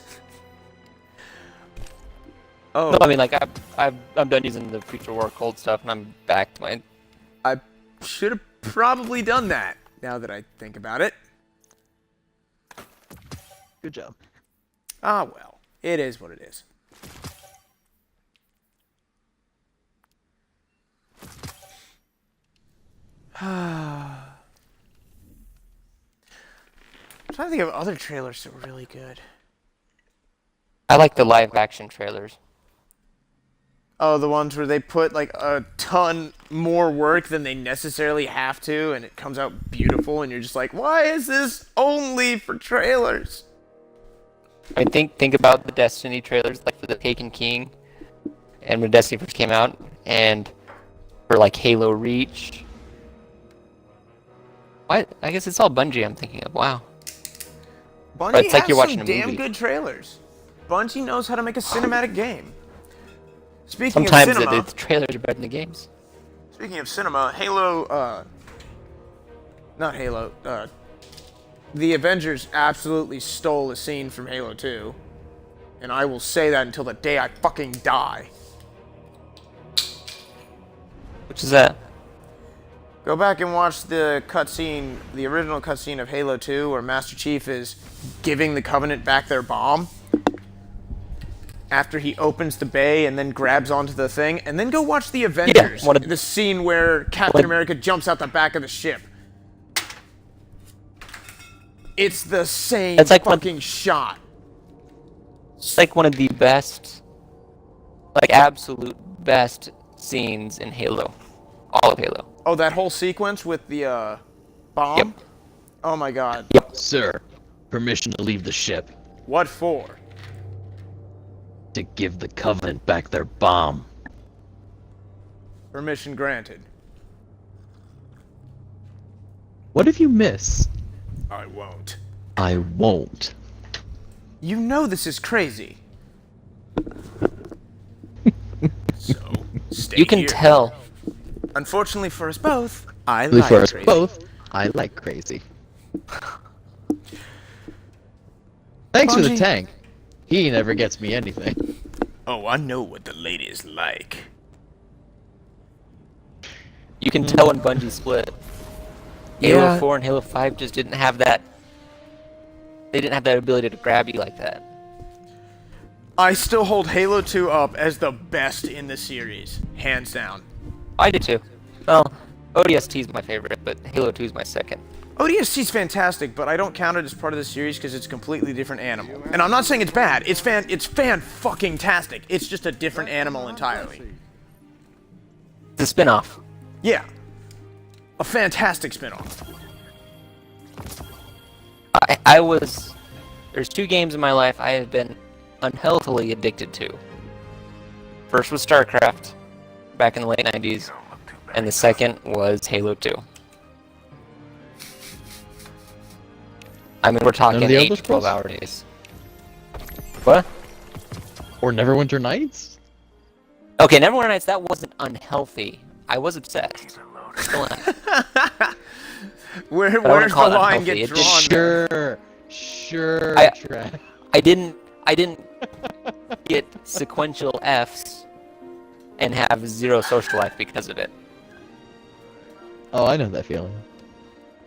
Speaker 1: Oh.
Speaker 5: No, I mean like I'm done using the Future War cold stuff, and I'm back to my.
Speaker 1: I should have probably done that, now that I think about it.
Speaker 2: Good job.
Speaker 1: Ah, well. It is what it is. I'm trying to think of other trailers that were really good.
Speaker 5: I like the live action trailers.
Speaker 1: Oh, the ones where they put like a ton more work than they necessarily have to, and it comes out beautiful, and you're just like, why is this only for trailers?
Speaker 5: I mean, think about the Destiny trailers, like for the Taken King, and when Destiny first came out, and for like Halo Reach. What? I guess it's all Bungie I'm thinking of. Wow.
Speaker 1: Bungie
Speaker 5: But it's like
Speaker 1: has
Speaker 5: you're watching
Speaker 1: some
Speaker 5: a
Speaker 1: damn
Speaker 5: movie.
Speaker 1: good trailers. Bungie knows how to make a cinematic game. Speaking
Speaker 5: Sometimes
Speaker 1: of cinema,
Speaker 5: the trailers are better than the games.
Speaker 1: speaking of cinema, Halo, not Halo, the Avengers absolutely stole a scene from Halo 2. And I will say that until the day I fucking die.
Speaker 5: Which is that?
Speaker 1: Go back and watch the cutscene, the original cutscene of Halo 2, where Master Chief is giving the Covenant back their bomb after he opens the bay and then grabs onto the thing. And then go watch the Avengers, the scene where Captain America jumps out the back of the ship. It's the same
Speaker 5: It's like
Speaker 1: fucking shot.
Speaker 5: It's like one of the best, like absolute best scenes in Halo. All of Halo.
Speaker 1: Oh, that whole sequence with the bomb?
Speaker 5: Yep.
Speaker 1: Oh my god.
Speaker 5: Yep.
Speaker 2: Sir, permission to leave the ship.
Speaker 1: What for?
Speaker 2: To give the Covenant back their bomb.
Speaker 1: Permission granted.
Speaker 2: What if you miss?
Speaker 1: I won't.
Speaker 2: I won't.
Speaker 1: You know this is crazy. So, stay
Speaker 5: You can
Speaker 1: here.
Speaker 5: tell.
Speaker 1: Unfortunately for us both, I
Speaker 2: For
Speaker 1: like
Speaker 2: us
Speaker 1: crazy.
Speaker 2: both, I like crazy. Thanks for the
Speaker 1: Bungie.
Speaker 2: tank. He never gets me anything.
Speaker 1: Oh, I know what the ladies like.
Speaker 5: You can tell when Bungie split.
Speaker 1: Yeah.
Speaker 5: Halo 4 and Halo 5 just didn't have that. They didn't have that ability to grab you like that.
Speaker 1: I still hold Halo 2 up as the best in the series, hands down.
Speaker 5: I did too. Well, ODST is my favorite, but Halo 2 is my second.
Speaker 1: ODST's fantastic, but I don't count it as part of the series because it's a completely different animal. And I'm not saying it's bad. It's fan-fucking-tastic. It's just a different animal entirely.
Speaker 5: It's a spin-off.
Speaker 1: Yeah. A fantastic spin-off.
Speaker 5: I was... There's 2 games in my life I have been unhealthily addicted to. First was StarCraft, back in the late 90s, and the second was Halo 2. I mean, we're talking
Speaker 2: None of the
Speaker 5: 8
Speaker 2: Elder
Speaker 5: to 12
Speaker 2: Scrolls?
Speaker 5: hour days. What?
Speaker 2: Or Neverwinter Nights?
Speaker 5: Okay, Neverwinter Nights, that wasn't unhealthy. I was obsessed. Still am.
Speaker 1: Where's the
Speaker 5: wouldn't call it
Speaker 1: line
Speaker 5: unhealthy.
Speaker 1: get
Speaker 5: It
Speaker 1: drawn?
Speaker 5: just-
Speaker 2: Sure,
Speaker 5: I-
Speaker 2: Trav.
Speaker 5: I didn't get sequential Fs and have 0 social life because of it.
Speaker 2: Oh, I know that feeling.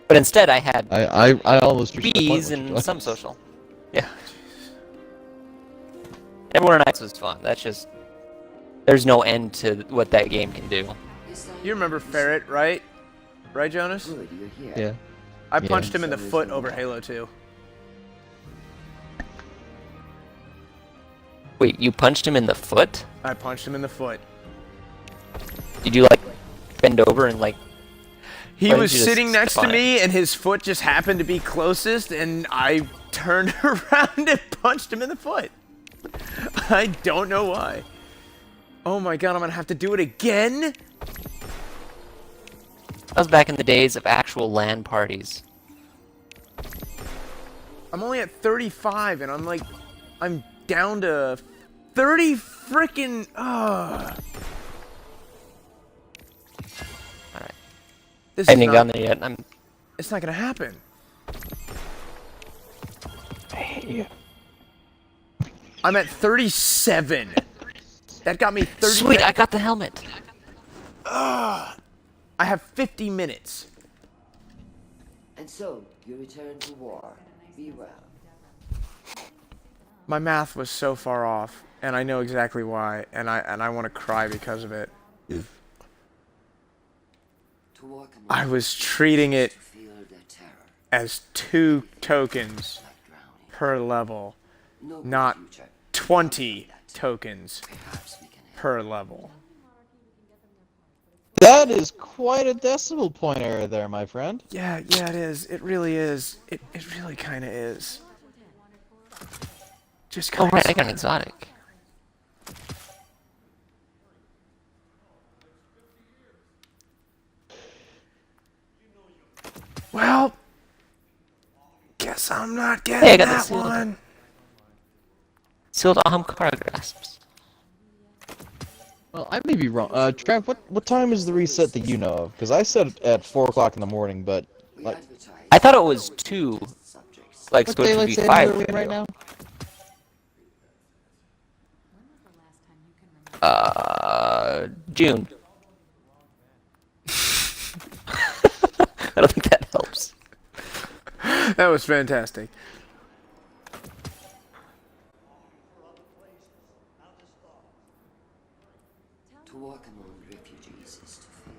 Speaker 5: But instead I had
Speaker 2: I almost reached that point
Speaker 5: B's
Speaker 2: once or
Speaker 5: and
Speaker 2: twice.
Speaker 5: some social. Yeah. Neverwinter Nights was fun. That's just... There's no end to what that game can do.
Speaker 1: You remember Ferret, right? Right, Jonas?
Speaker 2: Yeah.
Speaker 1: I punched him in the foot over Halo 2.
Speaker 5: Wait, you punched him in the foot?
Speaker 1: I punched him in the foot.
Speaker 5: Did you, like, bend over and, like...
Speaker 1: He
Speaker 5: Why didn't
Speaker 1: was
Speaker 5: you just
Speaker 1: sitting
Speaker 5: step
Speaker 1: next to
Speaker 5: on it?
Speaker 1: me, and his foot just happened to be closest, and I turned around and punched him in the foot. I don't know why. Oh my god, I'm gonna have to do it again?
Speaker 5: That was back in the days of actual LAN parties.
Speaker 1: I'm only at 35, and I'm down to 30 frickin',
Speaker 5: Alright.
Speaker 1: This
Speaker 5: I
Speaker 1: is
Speaker 5: haven't
Speaker 1: not,
Speaker 5: gotten there yet.
Speaker 1: it's not gonna happen. I'm at 37. That got me 30
Speaker 5: Sweet,
Speaker 1: minutes.
Speaker 5: I got the helmet!
Speaker 1: I have 50 minutes.
Speaker 9: And so, you return to war. Be well.
Speaker 1: My math was so far off, and I know exactly why, and I want to cry because of it.
Speaker 9: To walk among
Speaker 1: I was treating it
Speaker 9: to feel their terror,
Speaker 1: as 2 tokens
Speaker 9: like drowning.
Speaker 1: per level,
Speaker 9: No good
Speaker 1: not
Speaker 9: future.
Speaker 1: 20 tokens
Speaker 9: Perhaps we can help.
Speaker 1: per level.
Speaker 2: That is quite a decimal point error there, my friend.
Speaker 1: Yeah, it is. It really is. It really kind of is. Just
Speaker 5: Oh
Speaker 1: kind
Speaker 5: right, I
Speaker 1: of.
Speaker 5: got an exotic.
Speaker 1: Well, guess I'm not getting
Speaker 5: Hey, I got the
Speaker 1: that
Speaker 5: sealed.
Speaker 1: one.
Speaker 5: Sealed Ahamkara grasps.
Speaker 2: Well, I may be wrong. Trav, what time is the reset that you know of? Because I said it at 4 o'clock in the morning, but
Speaker 9: We
Speaker 2: like,
Speaker 9: advertise
Speaker 5: I thought it was 2,
Speaker 9: subjects.
Speaker 5: like
Speaker 2: what
Speaker 5: supposed to
Speaker 2: daylight
Speaker 5: be
Speaker 2: saving
Speaker 5: 5
Speaker 2: are we
Speaker 5: for
Speaker 2: right
Speaker 5: Halo.
Speaker 2: now?
Speaker 5: June. I don't think that helps.
Speaker 1: That was fantastic.
Speaker 9: To walk among refugees is to feel.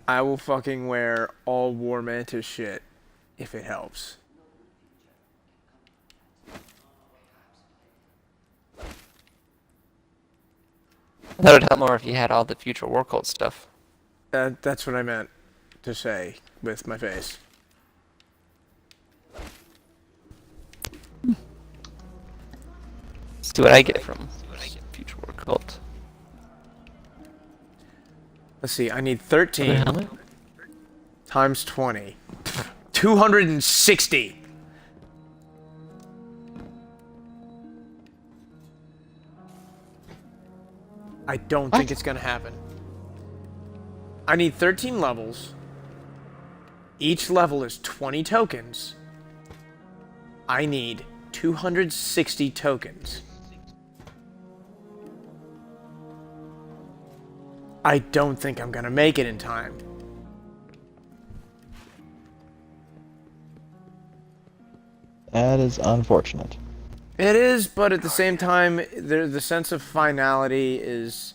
Speaker 1: I will fucking wear all War Mantis shit if it helps.
Speaker 5: That would help more if you had all the future war cult stuff.
Speaker 1: That's what I meant to say with my face.
Speaker 5: See what I get from future war cult.
Speaker 1: Let's see, I need 13
Speaker 5: helmet?
Speaker 1: times 20. 260. I don't think it's gonna happen. I need 13 levels. Each level is 20 tokens. I need 260 tokens. I don't think I'm gonna make it in time.
Speaker 2: That is unfortunate.
Speaker 1: It is, but at the same time, the sense of finality is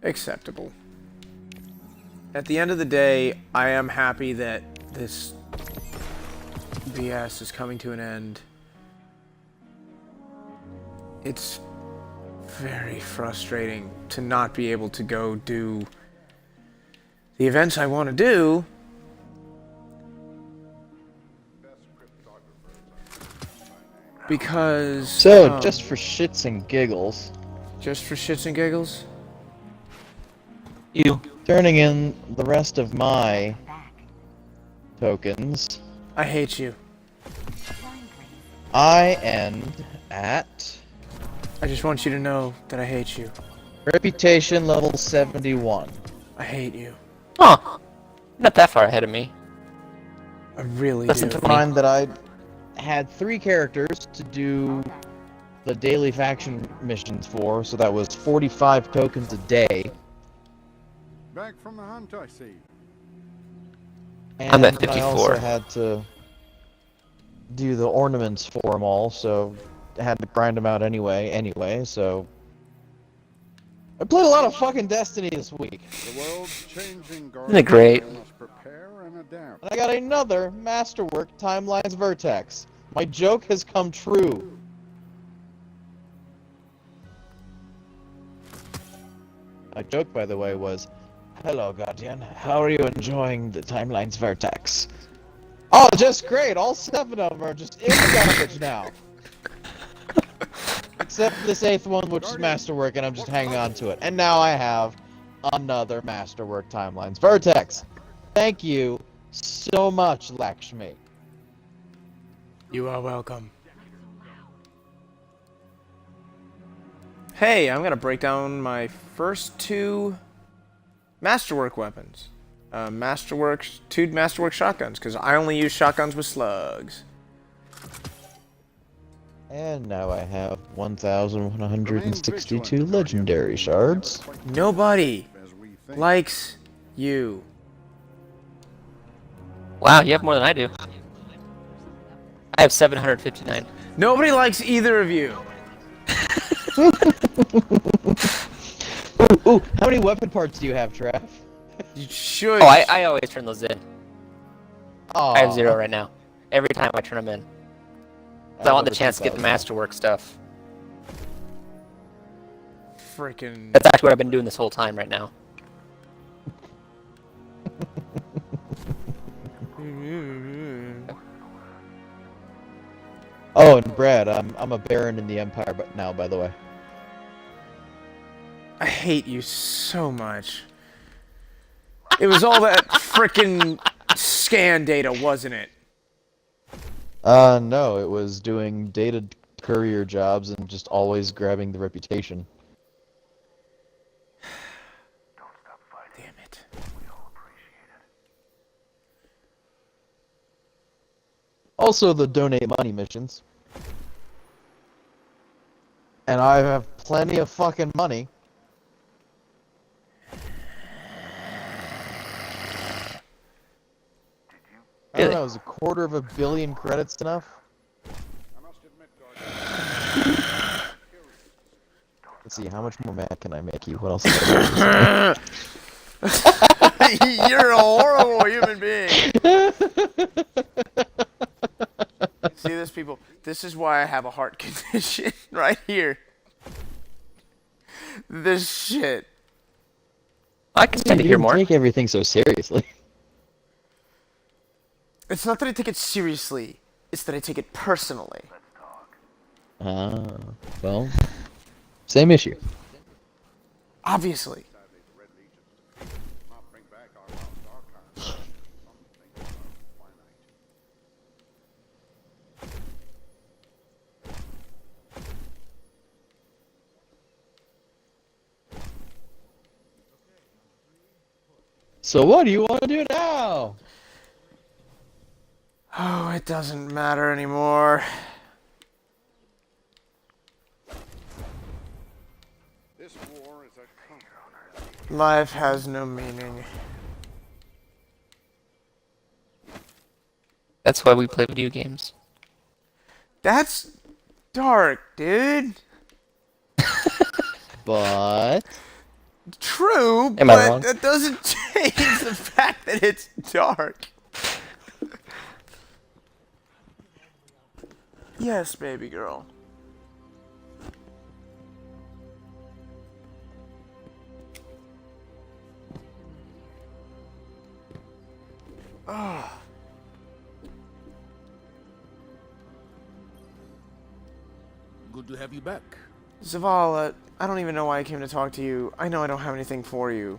Speaker 1: acceptable. At the end of the day, I am happy that this BS is coming to an end. It's very frustrating to not be able to go do the events I want to do. Because...
Speaker 2: So, just for shits and giggles...
Speaker 1: Just for shits and giggles?
Speaker 5: You.
Speaker 2: Turning in the rest of my... tokens...
Speaker 1: I hate you.
Speaker 2: I end at...
Speaker 1: I just want you to know that I hate you.
Speaker 2: Reputation level 71.
Speaker 1: I hate you.
Speaker 5: Huh. Not that far ahead of me.
Speaker 1: I really
Speaker 5: Listen
Speaker 1: do.
Speaker 5: to me.
Speaker 2: Find that I had 3 characters to do the daily faction missions for, so that was 45 tokens a day.
Speaker 10: Back from the hunt, I see.
Speaker 2: And
Speaker 5: I'm at
Speaker 2: I also
Speaker 5: 54.
Speaker 2: had to do the ornaments for them all, so I had to grind them out anyway, so... I played a lot of fucking Destiny this week.
Speaker 10: The world's changing,
Speaker 5: Isn't it great?
Speaker 10: We must prepare and adapt.
Speaker 2: And I got another Masterwork Timelines Vertex. My joke has come true. My joke, by the way, was, "Hello, Guardian. How are you enjoying the Timelines Vertex?" Oh, just great. All 7 of them are just in garbage now. Except this 8th one, which is Masterwork, and I'm just hanging on to it. And now I have another Masterwork Timelines Vertex. Thank you so much, Lakshmi.
Speaker 1: You are welcome. Hey, I'm gonna break down my first 2 Masterwork weapons. Two Masterwork shotguns, because I only use shotguns with slugs.
Speaker 2: And now I have 1,162 legendary shards.
Speaker 1: Nobody likes you.
Speaker 5: Wow, you have more than I do. I have 759.
Speaker 1: Nobody likes either of you.
Speaker 2: Ooh, how many weapon parts do you have, Trav?
Speaker 1: You should.
Speaker 5: Oh, I always turn those in.
Speaker 2: Oh,
Speaker 5: I have 0 right now. Every time I turn them in. 'Cause I want the chance to get the Masterwork stuff.
Speaker 1: Freaking.
Speaker 5: That's actually what I've been doing this whole time right now.
Speaker 2: Oh, and Brad, I'm a Baron in the Empire, but now, by the way.
Speaker 1: I hate you so much. It was all that frickin' scan data, wasn't it?
Speaker 2: No, it was doing data courier jobs and just always grabbing the reputation.
Speaker 1: Damn it.
Speaker 2: Also the donate money missions. And I have plenty of fucking money. I don't know, is $250 million credits enough? Let's see, how much more mad can I make you? What else?
Speaker 1: You're a horrible human being. See this, people? This is why I have a heart condition right here. This shit.
Speaker 5: I can stand to hear more.
Speaker 2: Take everything so seriously.
Speaker 1: It's not that I take it seriously. It's that I take it personally.
Speaker 2: Well, same issue.
Speaker 1: Obviously.
Speaker 2: So what do you want to do now?
Speaker 1: Oh, it doesn't matter anymore.
Speaker 10: This war is a comfort.
Speaker 1: Life has no meaning.
Speaker 5: That's why we play video games.
Speaker 1: That's dark, dude.
Speaker 2: But
Speaker 1: True,
Speaker 5: Am I
Speaker 1: but
Speaker 5: wrong?
Speaker 1: that doesn't change the fact that it's dark. Yes, baby girl. Ah.
Speaker 7: Good to have you back.
Speaker 1: Zavala, I don't even know why I came to talk to you. I know I don't have anything for you.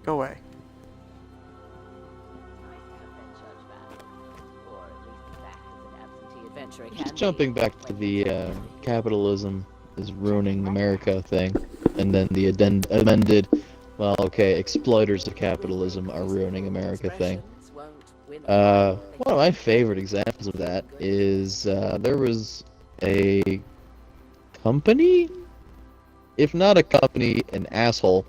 Speaker 1: Go away.
Speaker 2: just jumping back to the capitalism is ruining America thing, and then the amended, well, okay, exploiters of capitalism are ruining America thing. One of my favorite examples of that is there was a company, if not a company, an asshole,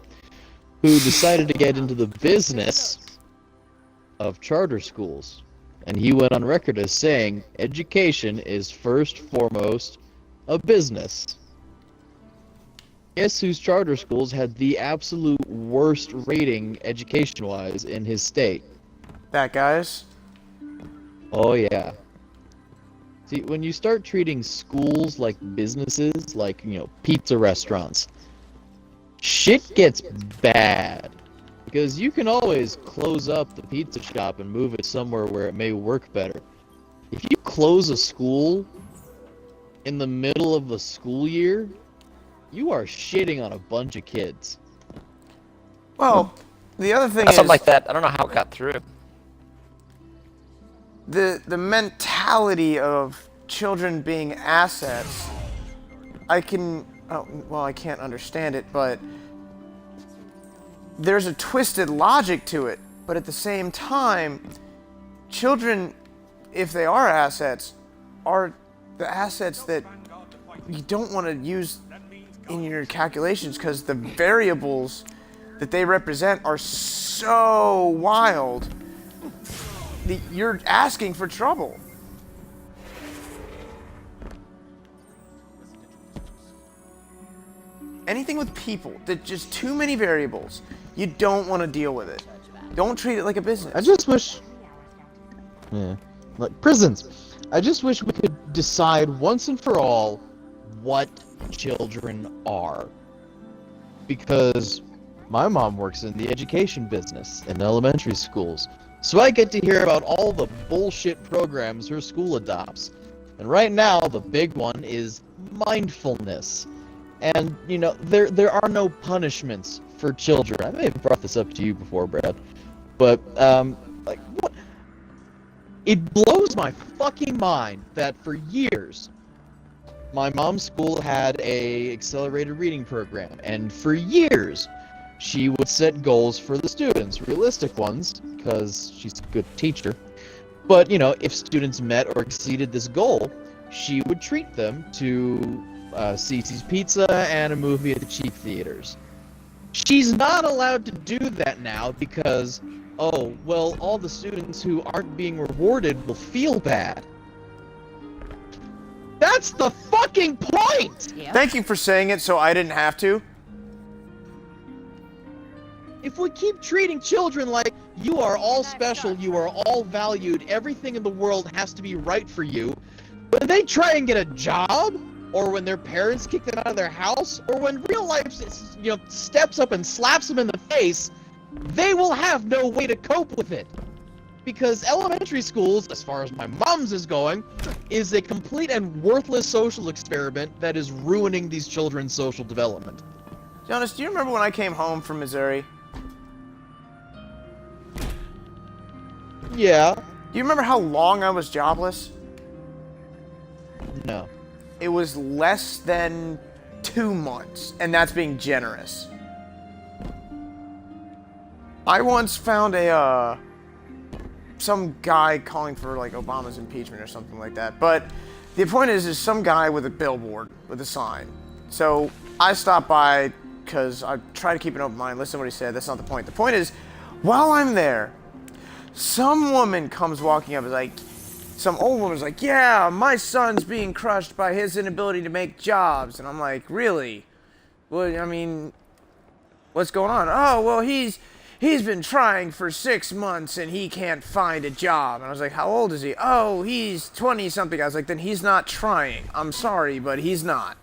Speaker 2: who decided to get into the business of charter schools. And he went on record as saying, education is first foremost a business. Guess whose charter schools had the absolute worst rating education-wise in his state?
Speaker 1: That guy's?
Speaker 2: Oh yeah. See, when you start treating schools like businesses, like, you know, pizza restaurants, shit gets bad. Because you can always close up the pizza shop and move it somewhere where it may work better. If you close a school in the middle of the school year, you are shitting on a bunch of kids.
Speaker 1: Well, the other thing
Speaker 5: Something
Speaker 1: is...
Speaker 5: like that. I don't know how it got through.
Speaker 1: The mentality of children being assets, I can... Oh, well, I can't understand it, but... There's a twisted logic to it, but at the same time, children, if they are assets the assets that you don't want to use in your calculations because the variables that they represent are so wild that you're asking for trouble. Anything with people, there's just too many variables. You don't want to deal with it. Don't treat it like a business.
Speaker 2: I just wish... Yeah. Like, prisons. I just wish we could decide once and for all what children are. Because my mom works in the education business in elementary schools. So I get to hear about all the bullshit programs her school adopts. And right now, the big one is mindfulness. And, you know, there are no punishments for children. I may have brought this up to you before, Brad. But, like, what? It blows my fucking mind that for years, my mom's school had a accelerated reading program. And for years, she would set goals for the students, realistic ones, because she's a good teacher. But, you know, if students met or exceeded this goal, she would treat them to Cece's Pizza and a movie at the cheap theaters. She's not allowed to do that now because, oh, well, all the students who aren't being rewarded will feel bad. That's the fucking point!
Speaker 6: Yeah.
Speaker 1: Thank you for saying it so I didn't have to.
Speaker 2: If we keep treating children like you are all special, you are all valued, everything in the world has to be right for you, when they try and get a job, or when their parents kick them out of their house, or when real life, you know, steps up and slaps them in the face, they will have no way to cope with it. Because elementary schools, as far as my mom's is going, is a complete and worthless social experiment that is ruining these children's social development.
Speaker 1: Jonas, do you remember when I came home from Missouri?
Speaker 2: Yeah.
Speaker 1: Do you remember how long I was jobless?
Speaker 2: No.
Speaker 1: It was less than 2 months, and that's being generous. I once found a some guy calling for like Obama's impeachment or something like that. But the point is some guy with a billboard with a sign. So I stopped by because I try to keep an open mind, listen to what he said. That's not the point. The point is, while I'm there, some woman comes walking up, is like, some old woman's like, yeah, my son's being crushed by his inability to make jobs. And I'm like, really? Well, I mean, what's going on? Oh, well, he's been trying for 6 months and he can't find a job. And I was like, how old is he? Oh, he's 20-something. I was like, then he's not trying. I'm sorry, but he's not.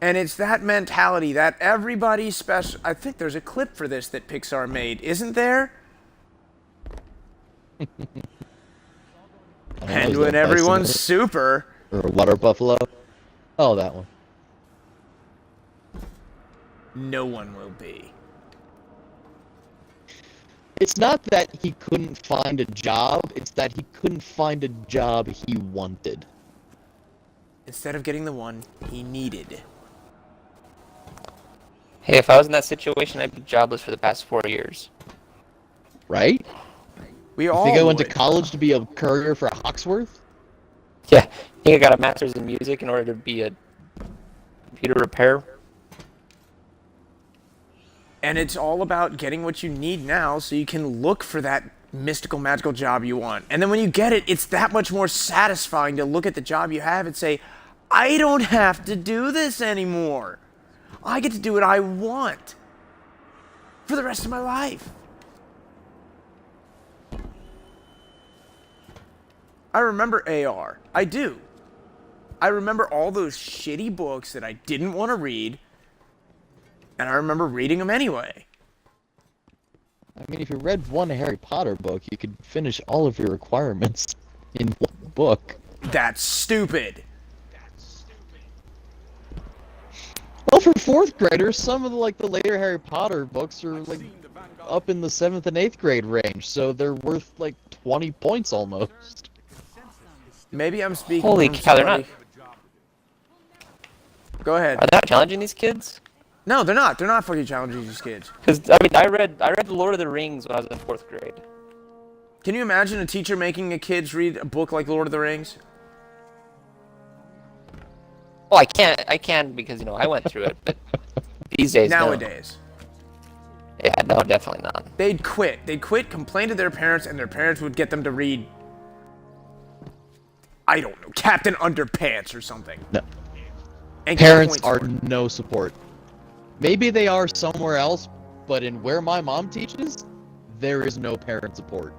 Speaker 1: And it's that mentality that everybody special... I think there's a clip for this that Pixar made. Isn't there? And when everyone's super...
Speaker 2: Or a water buffalo. Oh, that one.
Speaker 1: No one will be.
Speaker 2: It's not that he couldn't find a job, it's that he couldn't find a job he wanted.
Speaker 1: Instead of getting the one he needed.
Speaker 5: Hey, if I was in that situation, I'd be jobless for the past 4 years.
Speaker 2: Right?
Speaker 1: We
Speaker 2: You
Speaker 1: all
Speaker 2: think I went to
Speaker 1: would.
Speaker 2: college to be a courier for Hawksworth?
Speaker 5: Yeah, I think I got a master's in music in order to be a computer repair.
Speaker 1: And it's all about getting what you need now so you can look for that mystical, magical job you want. And then when you get it, it's that much more satisfying to look at the job you have and say, I don't have to do this anymore. I get to do what I want for the rest of my life. I remember AR. I do. I remember all those shitty books that I didn't want to read, and I remember reading them anyway.
Speaker 2: I mean, if you read one Harry Potter book, you could finish all of your requirements in one book.
Speaker 1: That's stupid.
Speaker 2: Well, for 4th graders, some of the later Harry Potter books are like up in the 7th and 8th grade range, so they're worth like 20 points almost.
Speaker 1: Maybe I'm speaking
Speaker 5: Holy
Speaker 1: from
Speaker 5: cow, they're
Speaker 1: somebody... Go ahead.
Speaker 5: Are they not challenging these kids?
Speaker 1: No, they're not. They're not fucking challenging these kids.
Speaker 5: Because I mean, I read The Lord of the Rings when I was in 4th grade.
Speaker 1: Can you imagine a teacher making a kids read a book like Lord of the Rings?
Speaker 5: Well, I can because I went through it. But these days,
Speaker 1: Nowadays.
Speaker 5: No. Yeah, no, definitely not.
Speaker 1: They'd quit. They'd quit, complain to their parents, and their parents would get them to read, I don't know, Captain Underpants or something.
Speaker 2: No.
Speaker 1: And get
Speaker 2: Parents
Speaker 1: points
Speaker 2: are
Speaker 1: for it.
Speaker 2: no support. Maybe they are somewhere else, but in where my mom teaches, there is no parent support.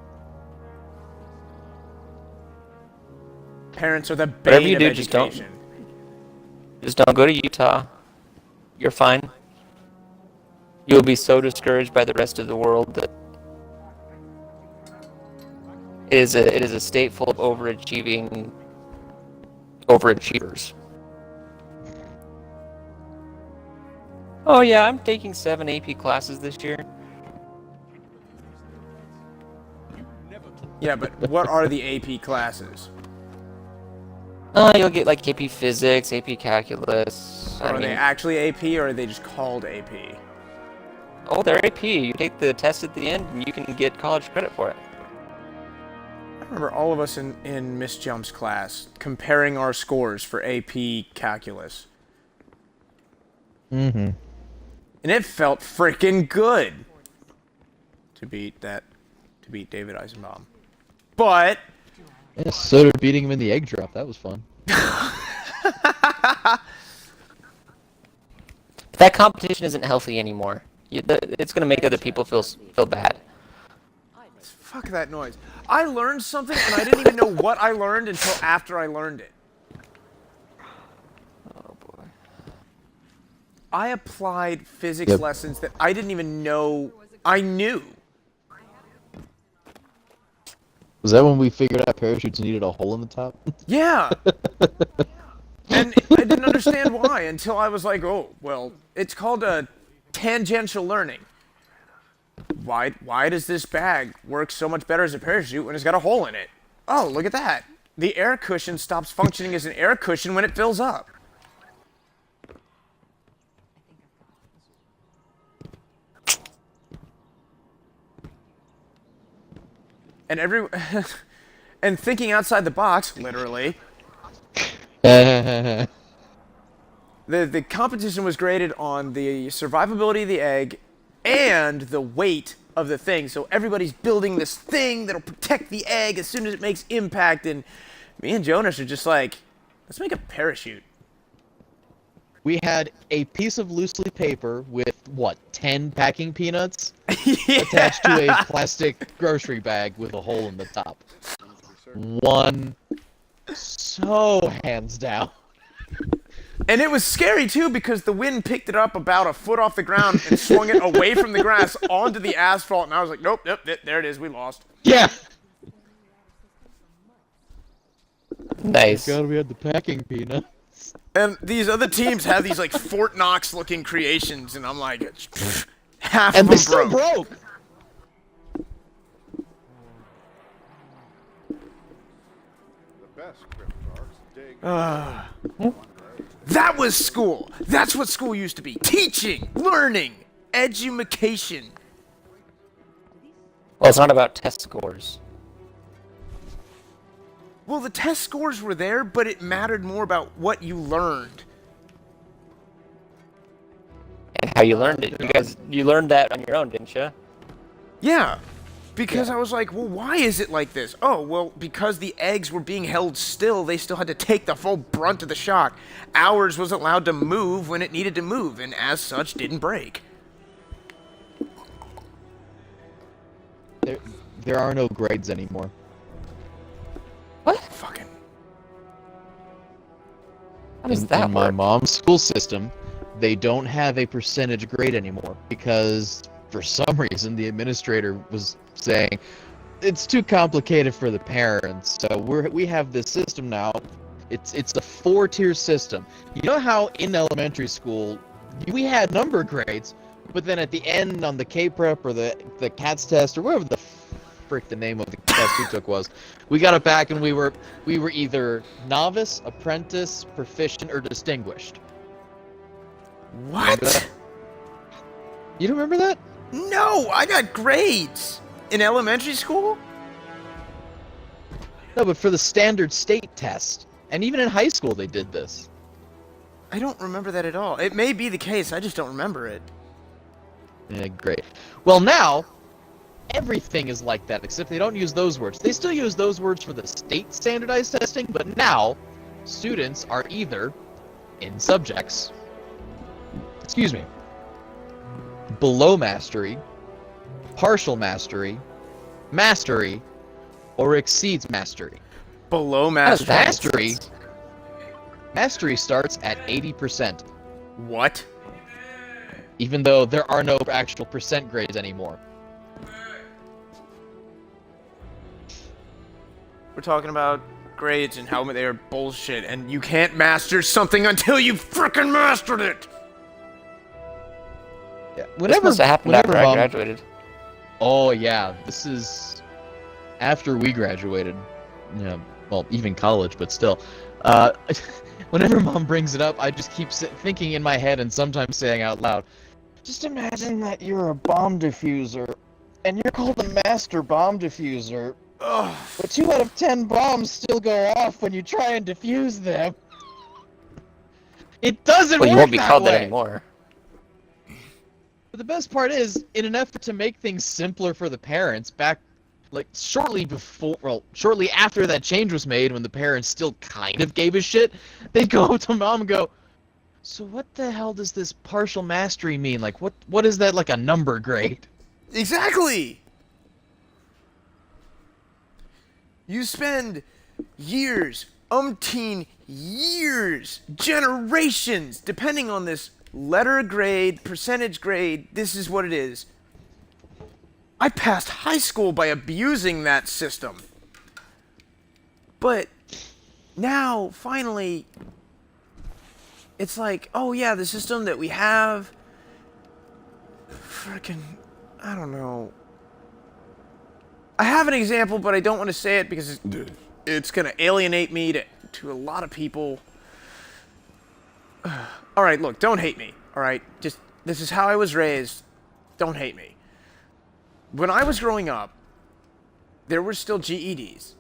Speaker 1: Parents are the
Speaker 5: Whatever
Speaker 1: bane
Speaker 5: you
Speaker 1: of
Speaker 5: do, just
Speaker 1: education.
Speaker 5: Just don't go to Utah. You're fine. You'll be so discouraged by the rest of the world that it is a state full of overachievers. Oh yeah, I'm taking 7 AP classes this year.
Speaker 1: Yeah, but what are the AP classes?
Speaker 5: You'll get like AP Physics, AP Calculus.
Speaker 1: Are they actually AP, or are they just called AP?
Speaker 5: Oh, they're AP. You take the test at the end, and you can get college credit for it.
Speaker 1: I remember all of us in Miss Jump's class comparing our scores for AP Calculus.
Speaker 2: Mm-hmm.
Speaker 1: And it felt freaking good to beat David Eisenbaum. But
Speaker 2: Yeah, so did beating him in the egg drop. That was fun.
Speaker 5: That competition isn't healthy anymore. It's gonna make other people feel bad.
Speaker 1: fuck that noise. I learned something and I didn't even know what I learned until after I learned it.
Speaker 5: Oh boy.
Speaker 1: I applied physics lessons that I didn't even know I knew.
Speaker 2: Was that when we figured out parachutes needed a hole in the top?
Speaker 1: Yeah. And I didn't understand why until I was like, oh, well, it's called a tangential learning. Why does this bag work so much better as a parachute when it's got a hole in it? Oh, look at that. The air cushion stops functioning as an air cushion when it fills up. and and thinking outside the box, literally. The competition was graded on the survivability of the egg and the weight of the thing. So everybody's building this thing that'll protect the egg as soon as it makes impact. And me and Jonas are just like, let's make a parachute.
Speaker 2: We had a piece of loose leaf paper with, what, 10 packing peanuts? Attached to a plastic grocery bag with a hole in the top. One. So hands down.
Speaker 1: And it was scary, too, because the wind picked it up about a foot off the ground and swung it away from the grass onto the asphalt. And I was like, nope, there it is. We lost.
Speaker 2: Yeah.
Speaker 5: Nice.
Speaker 2: God, we had the packing peanut.
Speaker 1: And these other teams have these, like, Fort Knox-looking creations. And I'm like, half
Speaker 2: And
Speaker 1: of
Speaker 2: they
Speaker 1: them
Speaker 2: still
Speaker 1: broke.
Speaker 2: broke.
Speaker 10: The best crypt arcs dig.
Speaker 1: That was school. That's what school used to be. Teaching, learning, edumacation.
Speaker 5: Well, it's not about test scores.
Speaker 1: Well, the test scores were there, but it mattered more about what you learned.
Speaker 5: And how you learned it. You learned that on your own, didn't you?
Speaker 1: Yeah, because I was like, well, why is it like this? Oh, well, because the eggs were being held still, they still had to take the full brunt of the shock. Ours was allowed to move when it needed to move, and as such, didn't break.
Speaker 2: There are no grades anymore.
Speaker 5: What?
Speaker 1: Fucking.
Speaker 5: How does that
Speaker 2: In my
Speaker 5: work?
Speaker 2: mom's school system, they don't have a percentage grade anymore because for some reason the administrator was saying it's too complicated for the parents. So we have this system now. It's a 4-tier system. You know how in elementary school we had number grades, but then at the end on the K-Prep or the CATS test or whatever the frick the name of the test we took was, we got it back and we were either novice, apprentice, proficient, or distinguished.
Speaker 1: What?
Speaker 2: You don't remember that?
Speaker 1: No, I got grades. In elementary school?
Speaker 2: No, but for the standard state test. And even in high school they did this.
Speaker 1: I don't remember that at all. It may be the case, I just don't remember it.
Speaker 2: Yeah, great. Well, now, everything is like that, except they don't use those words. They still use those words for the state standardized testing, but now, students are either in subjects, below mastery, partial mastery, mastery, or exceeds mastery.
Speaker 1: Below mastery.
Speaker 2: Mastery starts at 80%,
Speaker 1: What?
Speaker 2: even though there are no actual percent grades anymore.
Speaker 1: We're talking about grades and how they are bullshit, and you can't master something until you've frickin' mastered it!
Speaker 2: Yeah.
Speaker 5: This must have happened after I
Speaker 2: Mom-
Speaker 5: graduated.
Speaker 2: Oh yeah, this is after we graduated. Yeah, well, even college, but still. Whenever Mom brings it up, I just keep thinking in my head and sometimes saying out loud, just imagine that you're a bomb diffuser, and you're called a master bomb diffuser,
Speaker 1: Ugh.
Speaker 2: but 2 out of 10 bombs still go off when you try and defuse them. It doesn't
Speaker 5: Well,
Speaker 2: work
Speaker 5: you won't be
Speaker 2: that
Speaker 5: called
Speaker 2: way.
Speaker 5: that anymore.
Speaker 2: But the best part is, in an effort to make things simpler for the parents, shortly after that change was made, when the parents still kind of gave a shit, they go up to Mom and go, so what the hell does this partial mastery mean? Like, what is that, like a number grade?
Speaker 1: Exactly! You spend years, umpteen years, generations, depending on this letter grade, percentage grade, this is what it is. I passed high school by abusing that system. But now, finally, it's like, oh yeah, the system that we have, frickin', I don't know. I have an example, but I don't want to say it because it's going to alienate me to a lot of people. All right, look, don't hate me, all right? Just, this is how I was raised. Don't hate me. When I was growing up, there were still GEDs.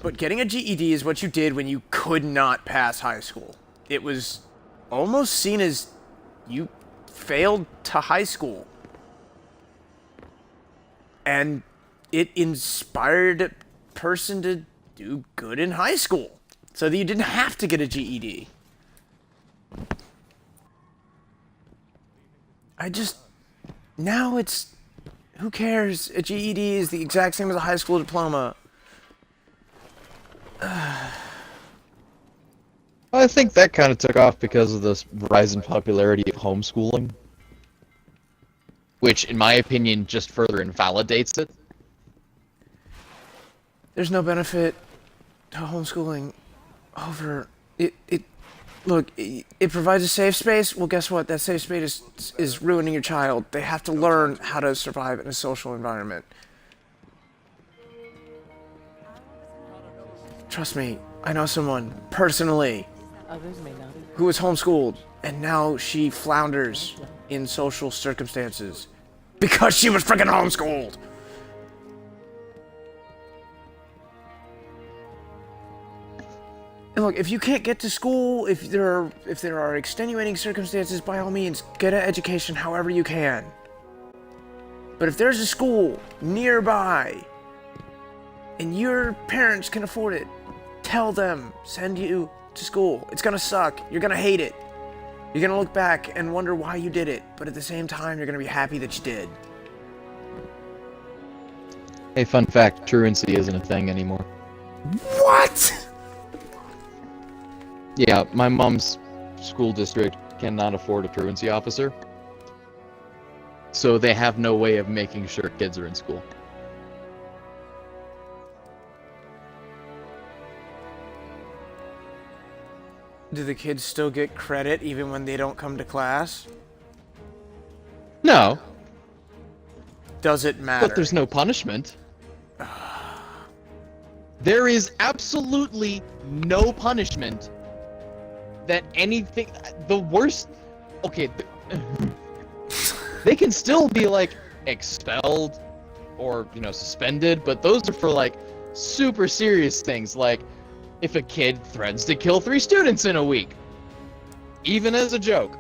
Speaker 1: But getting a GED is what you did when you could not pass high school. It was almost seen as you failed to high school. And it inspired a person to do good in high school so that you didn't have to get a GED. Now it's, who cares? A GED is the exact same as a high school diploma.
Speaker 2: I think that kind of took off because of the rise in popularity of homeschooling, which, in my opinion, just further invalidates it.
Speaker 1: There's no benefit to homeschooling over it. Look, it provides a safe space. Well, guess what? That safe space is ruining your child. They have to learn how to survive in a social environment. Trust me, I know someone personally who was homeschooled, and now she flounders in social circumstances because she was freaking homeschooled. And look, if you can't get to school, if there are extenuating circumstances, by all means, get an education however you can. But if there's a school nearby and your parents can afford it, tell them, send you to school. It's gonna suck. You're gonna hate it. You're gonna look back and wonder why you did it, but at the same time, you're gonna be happy that you did.
Speaker 2: Hey, fun fact, truancy isn't a thing anymore.
Speaker 1: What?
Speaker 2: Yeah, my mom's school district cannot afford a truancy officer, so they have no way of making sure kids are in school.
Speaker 1: Do the kids still get credit even when they don't come to class?
Speaker 2: No,
Speaker 1: Does it matter?
Speaker 2: but there's no punishment. There is absolutely no punishment that anything... The worst... Okay, they can still be, like, expelled or, you know, suspended, but those are for, like, super serious things, like if a kid threatens to kill 3 students in a week. Even as a joke.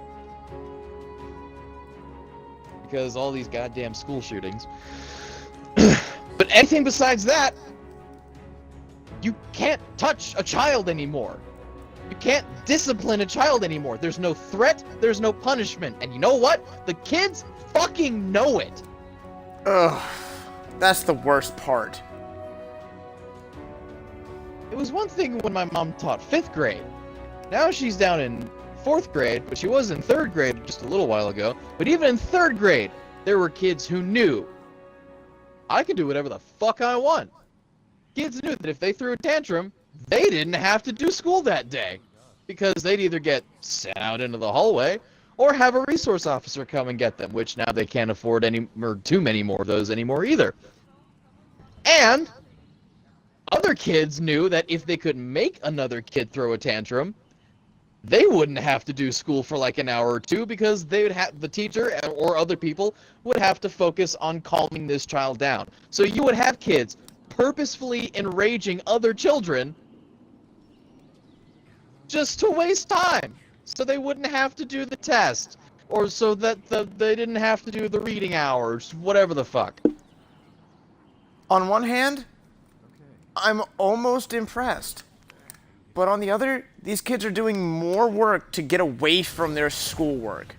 Speaker 2: Because all these goddamn school shootings. But anything besides that, you can't touch a child anymore. You can't discipline a child anymore. There's no threat, there's no punishment. And you know what? The kids fucking know it.
Speaker 1: Ugh. That's the worst part.
Speaker 2: It was one thing when my mom taught 5th grade. Now she's down in 4th grade, but she was in 3rd grade just a little while ago. But even in 3rd grade, there were kids who knew I can do whatever the fuck I want. Kids knew that if they threw a tantrum, they didn't have to do school that day, because they'd either get sent out into the hallway or have a resource officer come and get them, which now they can't afford too many more of those anymore either. And other kids knew that if they could make another kid throw a tantrum, they wouldn't have to do school for like an hour or two, because they would have, the teacher or other people would have to focus on calming this child down. So you would have kids purposefully enraging other children just to waste time, so they wouldn't have to do the test, or so that they didn't have to do the reading hours, whatever the fuck.
Speaker 1: On one hand, I'm almost impressed. But on the other, these kids are doing more work to get away from their schoolwork.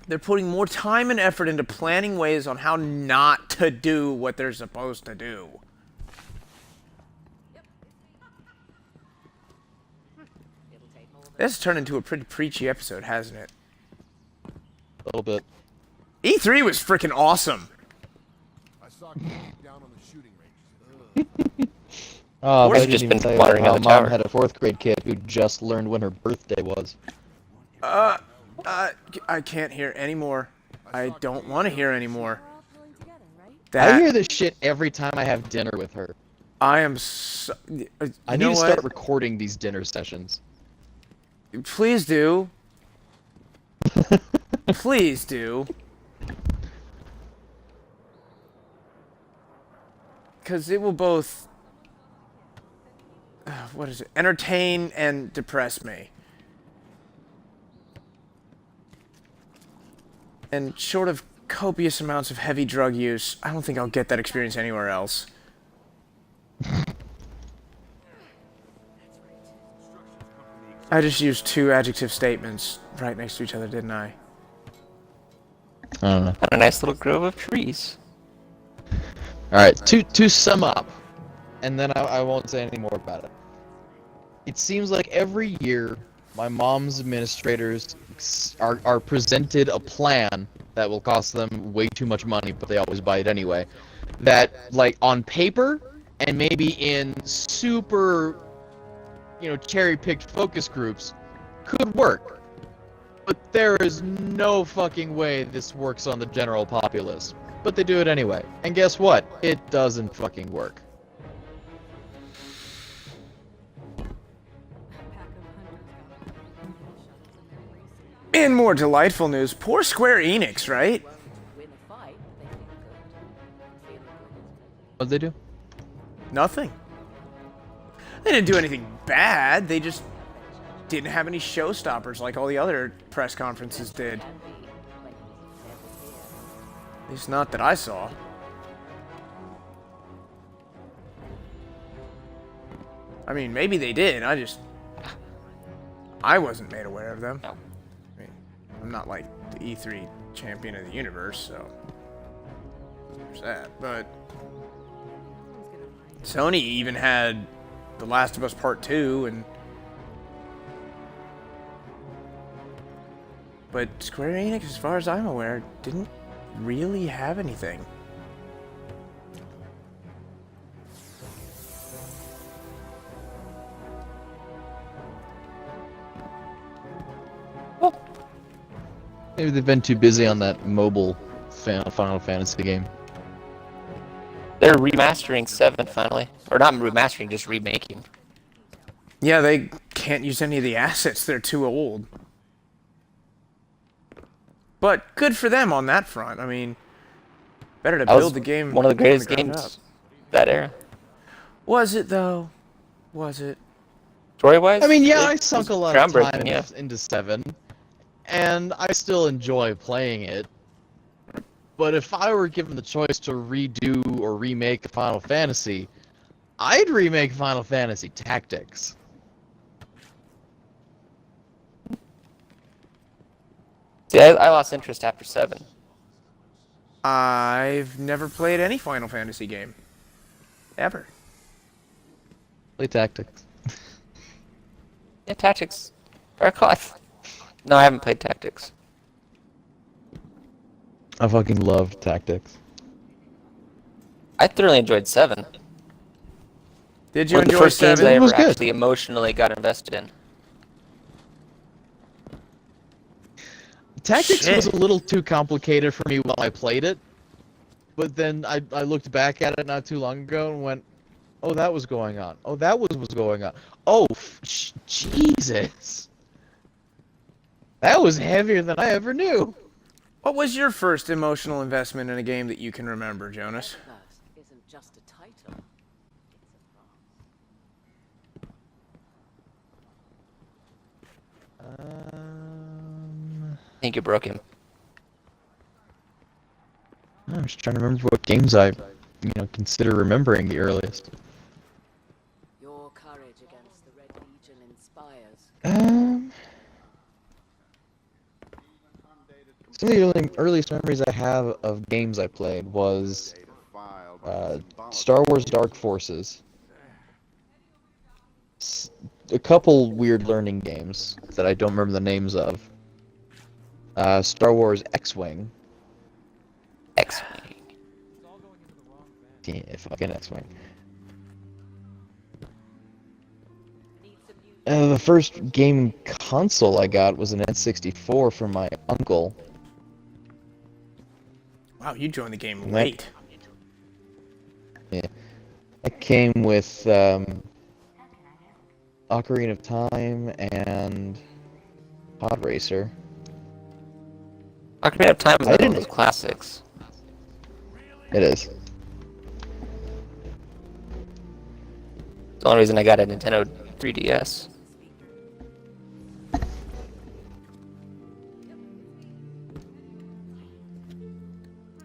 Speaker 1: They're putting more time and effort into planning ways on how not to do what they're supposed to do. This has turned into a pretty preachy episode, hasn't it?
Speaker 2: A little bit.
Speaker 1: E3 was freaking awesome.
Speaker 10: I saw kids down on the shooting ranges.
Speaker 2: Oh,
Speaker 5: Or
Speaker 2: I
Speaker 5: it's
Speaker 2: didn't
Speaker 5: just
Speaker 2: even
Speaker 5: been
Speaker 2: tell you
Speaker 5: watering
Speaker 2: how
Speaker 5: on the
Speaker 2: mom
Speaker 5: tower.
Speaker 2: had a 4th grade kid who just learned when her birthday was.
Speaker 1: I can't hear anymore. I don't want to hear anymore.
Speaker 2: I hear this shit every time I have dinner with her.
Speaker 1: I am so...
Speaker 2: I need to start recording these dinner sessions.
Speaker 1: Please do. Please do. because it will both, what is it, entertain and depress me. And short of copious amounts of heavy drug use, I don't think I'll get that experience anywhere else. I just used 2 adjective statements right next to each other, didn't I?
Speaker 2: I don't know.
Speaker 5: And a nice little grove of trees.
Speaker 2: Alright, to sum up, and then I won't say any more about it. It seems like every year, my mom's administrators are presented a plan that will cost them way too much money, but they always buy it anyway. That, like, on paper, and maybe in super, cherry-picked focus groups, could work. But there is no fucking way this works on the general populace. But they do it anyway. And guess what? It doesn't fucking work.
Speaker 1: In more delightful news, poor Square Enix, right?
Speaker 2: What'd they do?
Speaker 1: Nothing. They didn't do anything bad, they just didn't have any showstoppers like all the other press conferences did. At least not that I saw. I mean, maybe they did, I wasn't made aware of them.
Speaker 5: No.
Speaker 1: I mean, I'm not like the E3 champion of the universe, so there's that. But Sony even had The Last of Us Part 2, but Square Enix, as far as I'm aware, didn't really have anything.
Speaker 2: Maybe they've been too busy on that mobile Final Fantasy game.
Speaker 5: They're remastering 7 finally. Or not remastering, just remaking.
Speaker 1: Yeah, they can't use any of the assets. They're too old. But good for them on that front. I mean, better to
Speaker 5: That was
Speaker 1: build the game.
Speaker 5: one of the greatest
Speaker 1: from ground
Speaker 5: games
Speaker 1: up.
Speaker 5: that era.
Speaker 1: Was it, though? Was it?
Speaker 5: Story-wise?
Speaker 2: I mean, yeah,
Speaker 5: it
Speaker 2: I sunk a
Speaker 5: was
Speaker 2: lot of time
Speaker 5: groundbreaking, yeah.
Speaker 2: into 7, and I still enjoy playing it. But if I were given the choice to redo or remake a Final Fantasy, I'd remake Final Fantasy Tactics.
Speaker 5: See, I lost interest after 7.
Speaker 1: I've never played any Final Fantasy game. Ever.
Speaker 2: Play Tactics.
Speaker 5: Yeah, Tactics. No, I haven't played Tactics.
Speaker 2: I fucking love Tactics.
Speaker 5: I thoroughly enjoyed 7.
Speaker 1: Did you
Speaker 5: One of the
Speaker 1: enjoy
Speaker 5: first games
Speaker 1: 7?
Speaker 5: I
Speaker 2: It was
Speaker 5: ever
Speaker 2: good.
Speaker 5: actually emotionally got invested in.
Speaker 2: Tactics
Speaker 1: Shit.
Speaker 2: was a little too complicated for me while I played it, but then I looked back at it not too long ago and went, oh, that was going on. Oh, that was going on. Oh, Jesus. That was heavier than I ever knew.
Speaker 1: What was your first emotional investment in a game that you can remember, Jonas?
Speaker 6: That isn't just a title.
Speaker 5: I think you broke him.
Speaker 2: I'm just trying to remember what games I, consider remembering the earliest.
Speaker 6: Your courage against the Red Legion inspires.
Speaker 2: Some of the earliest memories I have of games I played was Star Wars Dark Forces. A couple weird learning games that I don't remember the names of. Star Wars X-Wing.
Speaker 5: X-Wing.
Speaker 2: Yeah, fucking X-Wing. The first game console I got was an N64 from my uncle.
Speaker 1: Wow, you joined the game late.
Speaker 2: Yeah. It came with Ocarina of Time and Pod Racer.
Speaker 5: Ocarina of Time is
Speaker 2: I
Speaker 5: one of
Speaker 2: didn't-
Speaker 5: those classics.
Speaker 2: It is.
Speaker 5: the only reason I got a Nintendo 3DS.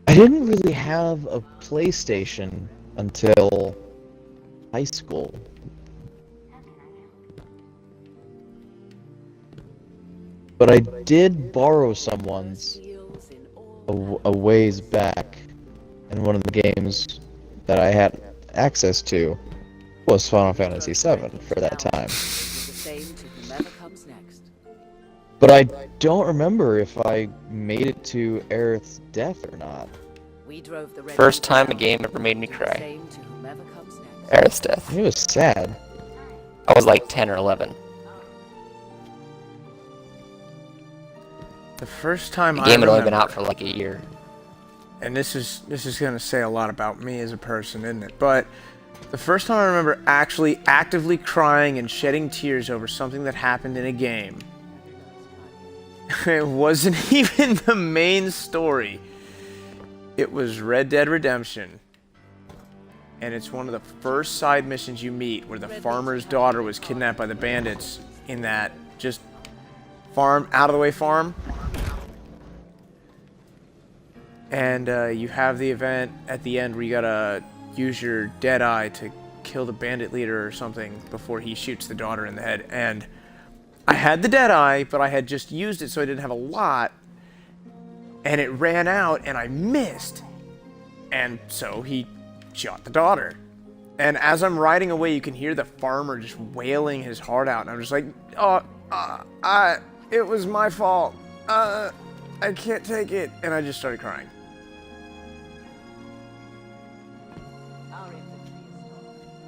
Speaker 2: I didn't really have a PlayStation until high school. But I did borrow someone's a ways back, and one of the games that I had access to was Final Fantasy VII for that time. But I don't remember if I made it to Aerith's death or not.
Speaker 5: First time a game ever made me cry. Aerith's death.
Speaker 2: It was sad.
Speaker 5: I was like 10 or 11.
Speaker 1: The first time
Speaker 5: The
Speaker 1: I
Speaker 5: game had only
Speaker 1: remember,
Speaker 5: been out for like a year.
Speaker 1: and this is gonna say a lot about me as a person, isn't it? But the first time I remember actually actively crying and shedding tears over something that happened in a game, it wasn't even the main story. It was Red Dead Redemption. And it's one of the first side missions you meet where the farmer's daughter was kidnapped by the bandits in that just farm, out of the way farm. And you have the event at the end where you gotta use your dead eye to kill the bandit leader or something before he shoots the daughter in the head. And I had the dead eye, but I had just used it so I didn't have a lot. And it ran out and I missed. And so he shot the daughter. And as I'm riding away, you can hear the farmer just wailing his heart out. And I'm just like, oh, it was my fault. I can't take it. And I just started crying.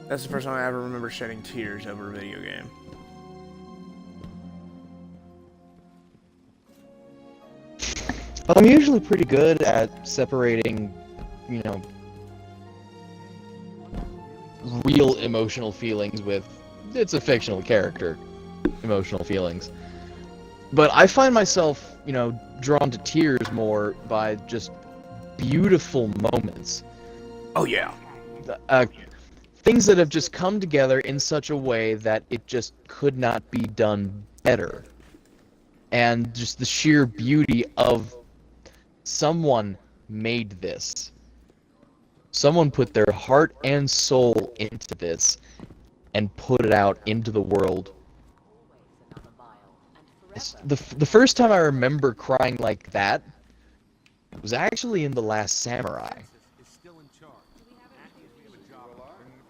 Speaker 1: That's the first time I ever remember shedding tears over a video game.
Speaker 2: I'm usually pretty good at separating, you know, real emotional feelings with, it's a fictional character, emotional feelings. But I find myself, you know, drawn to tears more by just beautiful moments.
Speaker 1: Oh, yeah.
Speaker 2: Things that have just come together in such a way that it just could not be done better. And just the sheer beauty of someone made this. Someone put their heart and soul into this and put it out into the world. The first time I remember crying like that was actually in The Last Samurai.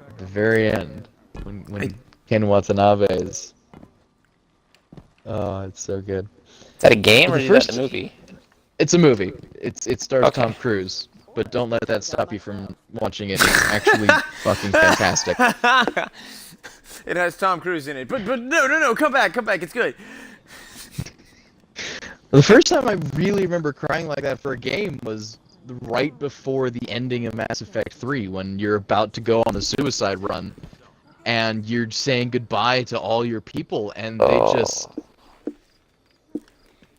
Speaker 2: At the very end, when Ken Watanabe's. Oh, it's so good.
Speaker 5: Is that a game or is that a movie?
Speaker 2: It's a movie. It stars
Speaker 5: Okay.
Speaker 2: Tom Cruise, but don't let that stop you from watching it. It's actually fucking fantastic.
Speaker 1: It has Tom Cruise in it. But no, come back, it's good.
Speaker 2: The first time I really remember crying like that for a game was right before the ending of Mass Effect 3, when you're about to go on the suicide run, and you're saying goodbye to all your people, and they just...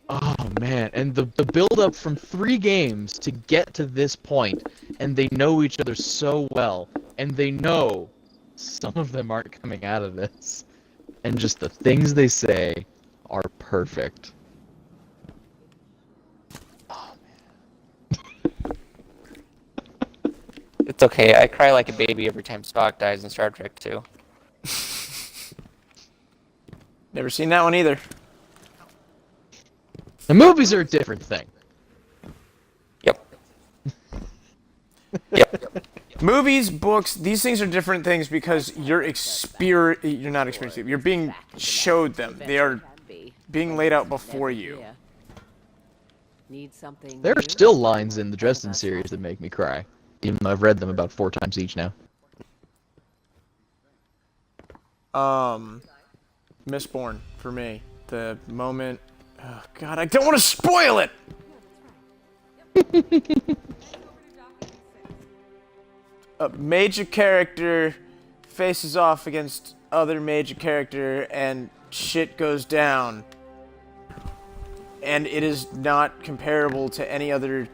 Speaker 2: Oh man, and the build-up from 3 games to get to this point, and they know each other so well, and they know some of them aren't coming out of this, and just the things they say are perfect. Oh man.
Speaker 5: It's okay, I cry like a baby every time Spock dies in Star Trek 2.
Speaker 1: Never seen that one either.
Speaker 2: The movies are a different thing.
Speaker 5: Yep. Yep.
Speaker 1: Movies, books, these things are different things because you're not experiencing them. You're being showed them. They are being laid out before you.
Speaker 2: There are still lines in the Dresden series that make me cry, even though I've read them about 4 times each now.
Speaker 1: Mistborn, for me. The moment... Oh, God, I don't want to spoil it! A major character faces off against other major character and shit goes down. And it is not comparable to any other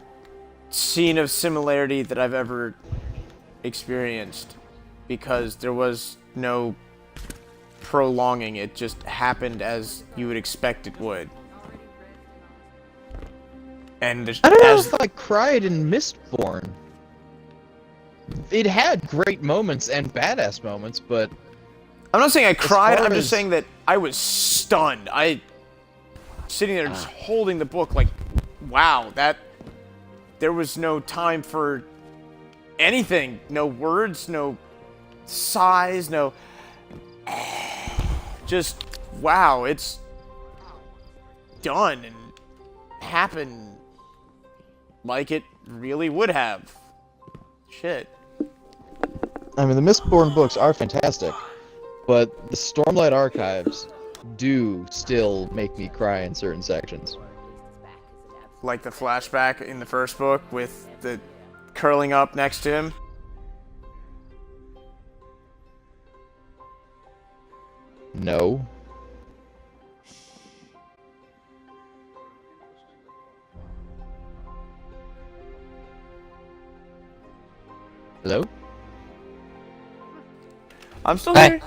Speaker 1: scene of similarity that I've ever experienced. Because there was no prolonging. It just happened as you would expect it would. And
Speaker 2: I don't know if I cried in Mistborn. It had great moments and badass moments, but
Speaker 1: I'm not saying I cried, I'm just
Speaker 2: as-
Speaker 1: saying that I was stunned. Sitting there just holding the book like, wow, there was no time for anything. No words, no sighs, no... Just, wow, it's done and happened like it really would have. Shit.
Speaker 2: I mean, the Mistborn books are fantastic, but the Stormlight Archives do still make me cry in certain sections.
Speaker 1: Like the flashback in the first book with the curling up next to him.
Speaker 2: No. Hello?
Speaker 1: I'm still here.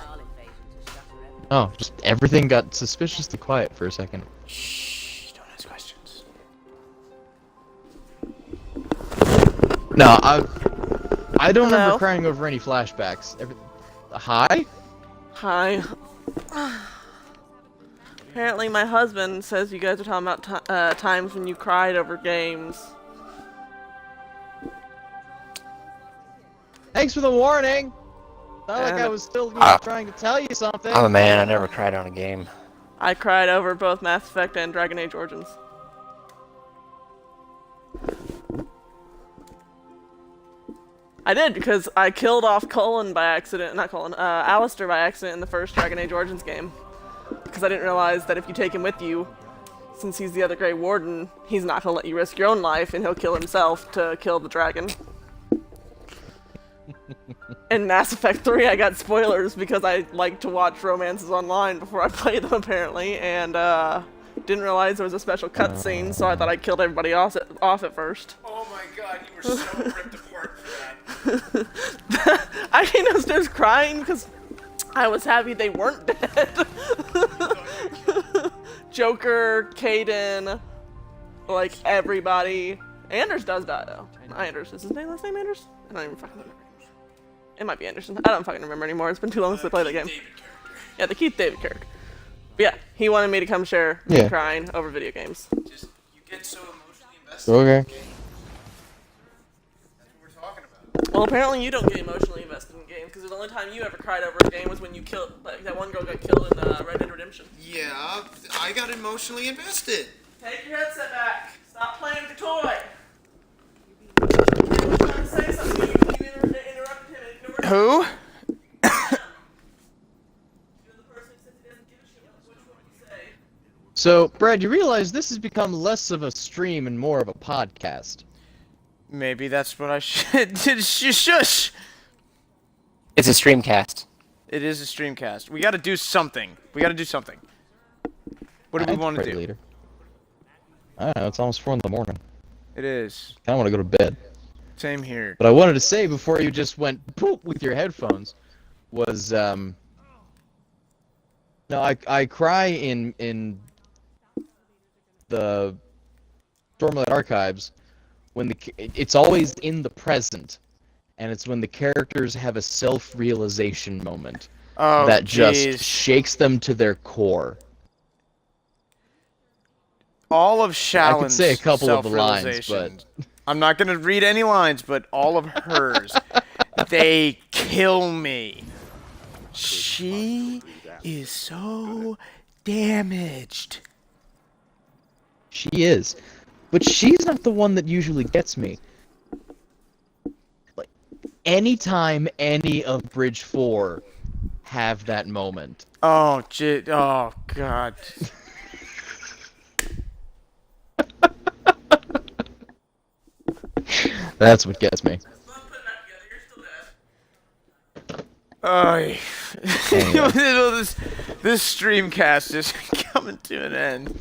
Speaker 2: Oh, just everything got suspiciously quiet for a second.
Speaker 1: Shh, don't ask questions.
Speaker 2: No, I don't
Speaker 11: Hello?
Speaker 2: remember crying over any flashbacks. Hi?
Speaker 11: Hi. Apparently my husband says you guys are talking about times when you cried over games.
Speaker 2: Thanks for the warning! Not like
Speaker 11: And-
Speaker 2: I was still trying to tell you something.
Speaker 5: I'm a man. I never cried on a game.
Speaker 11: I cried over both Mass Effect and Dragon Age Origins. I did, because I killed off Cullen by accident, not Cullen, Alistair by accident in the first Dragon Age Origins game. Because I didn't realize that if you take him with you, since he's the other Grey Warden, he's not going to let you risk your own life, and he'll kill himself to kill the dragon. In Mass Effect 3, I got spoilers because I like to watch romances online before I play them, apparently, and didn't realize there was a special cutscene, so I thought I killed everybody off at first.
Speaker 1: Oh my god, you were so ripped apart for that.
Speaker 11: I think I was crying because I was happy they weren't dead. Joker, Caden, like everybody. Anders does die though. Anders, is his last name Anders? I don't even fucking remember. It might be Anderson. I don't fucking remember anymore. It's been too long since I played that game. Yeah, the Keith David character. But yeah, he wanted me to come share me crying over video games.
Speaker 1: Just, you get so emotionally invested.
Speaker 2: Okay.
Speaker 1: That's what we're talking about.
Speaker 11: Well, apparently you don't get emotionally invested in games, because the only time you ever cried over a game was when you killed, like, that one girl got killed in Red Dead Redemption.
Speaker 1: Yeah, I got emotionally invested.
Speaker 11: Take your headset back. Stop playing with the toy. He was trying to say something. You interrupted him and ignored him.
Speaker 1: Who?
Speaker 2: So, Brad, you realize this has become less of a stream and more of a podcast.
Speaker 1: Maybe that's what I should. Shush!
Speaker 5: It's a streamcast.
Speaker 1: It is a streamcast. We gotta do something. What do we want to do?
Speaker 2: Later. I don't know, it's almost 4 in the morning.
Speaker 1: It is.
Speaker 2: I want to go to bed.
Speaker 1: Same here.
Speaker 2: But I wanted to say before you just went poop with your headphones was no, I cry in the Stormlight Archives when it's always in the present, and it's when the characters have a self-realization moment that just shakes them to their core.
Speaker 1: All of Shallon's
Speaker 2: I could say a couple of the lines, but
Speaker 1: I'm not gonna read any lines, but all of hers, they kill me. She is so damaged.
Speaker 2: she is. But she's not the one that usually gets me. Like, anytime any of Bridge 4 have that moment.
Speaker 1: Oh, oh, God.
Speaker 2: That's what gets me.
Speaker 1: Oh, this streamcast is coming to an end.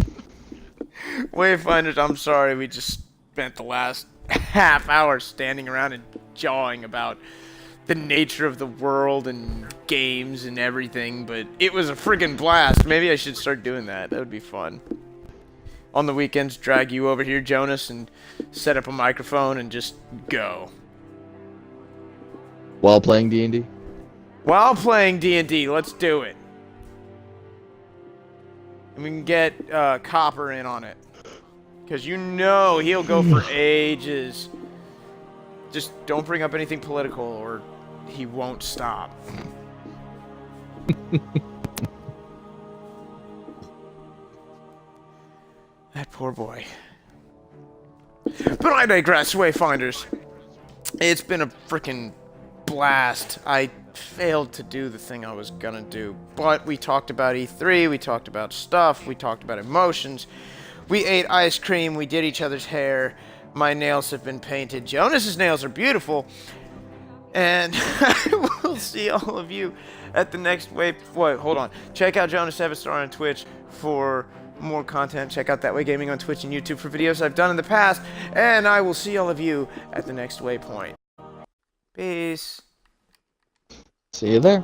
Speaker 1: Wayfinders, I'm sorry, we just spent the last half hour standing around and jawing about the nature of the world and games and everything, but it was a friggin' blast. Maybe I should start doing that. That would be fun. On the weekends, drag you over here, Jonas, and set up a microphone and just go.
Speaker 2: While playing D&D?
Speaker 1: While playing D&D, let's do it. And we can get Copper in on it. Because you know he'll go for ages. Just don't bring up anything political or he won't stop. That poor boy. But I digress, Wayfinders. It's been a freaking blast. I failed to do the thing I was gonna do. But we talked about E3, we talked about stuff, we talked about emotions. We ate ice cream, we did each other's hair. My nails have been painted. Jonas's nails are beautiful. And we'll see all of you at the next wave. Wait, hold on. Check out Jonas Evistar on Twitch for more content. Check out Thatwaygaming on Twitch and YouTube for videos I've done in the past. And I will see all of you at the next waypoint. Peace.
Speaker 2: See you there.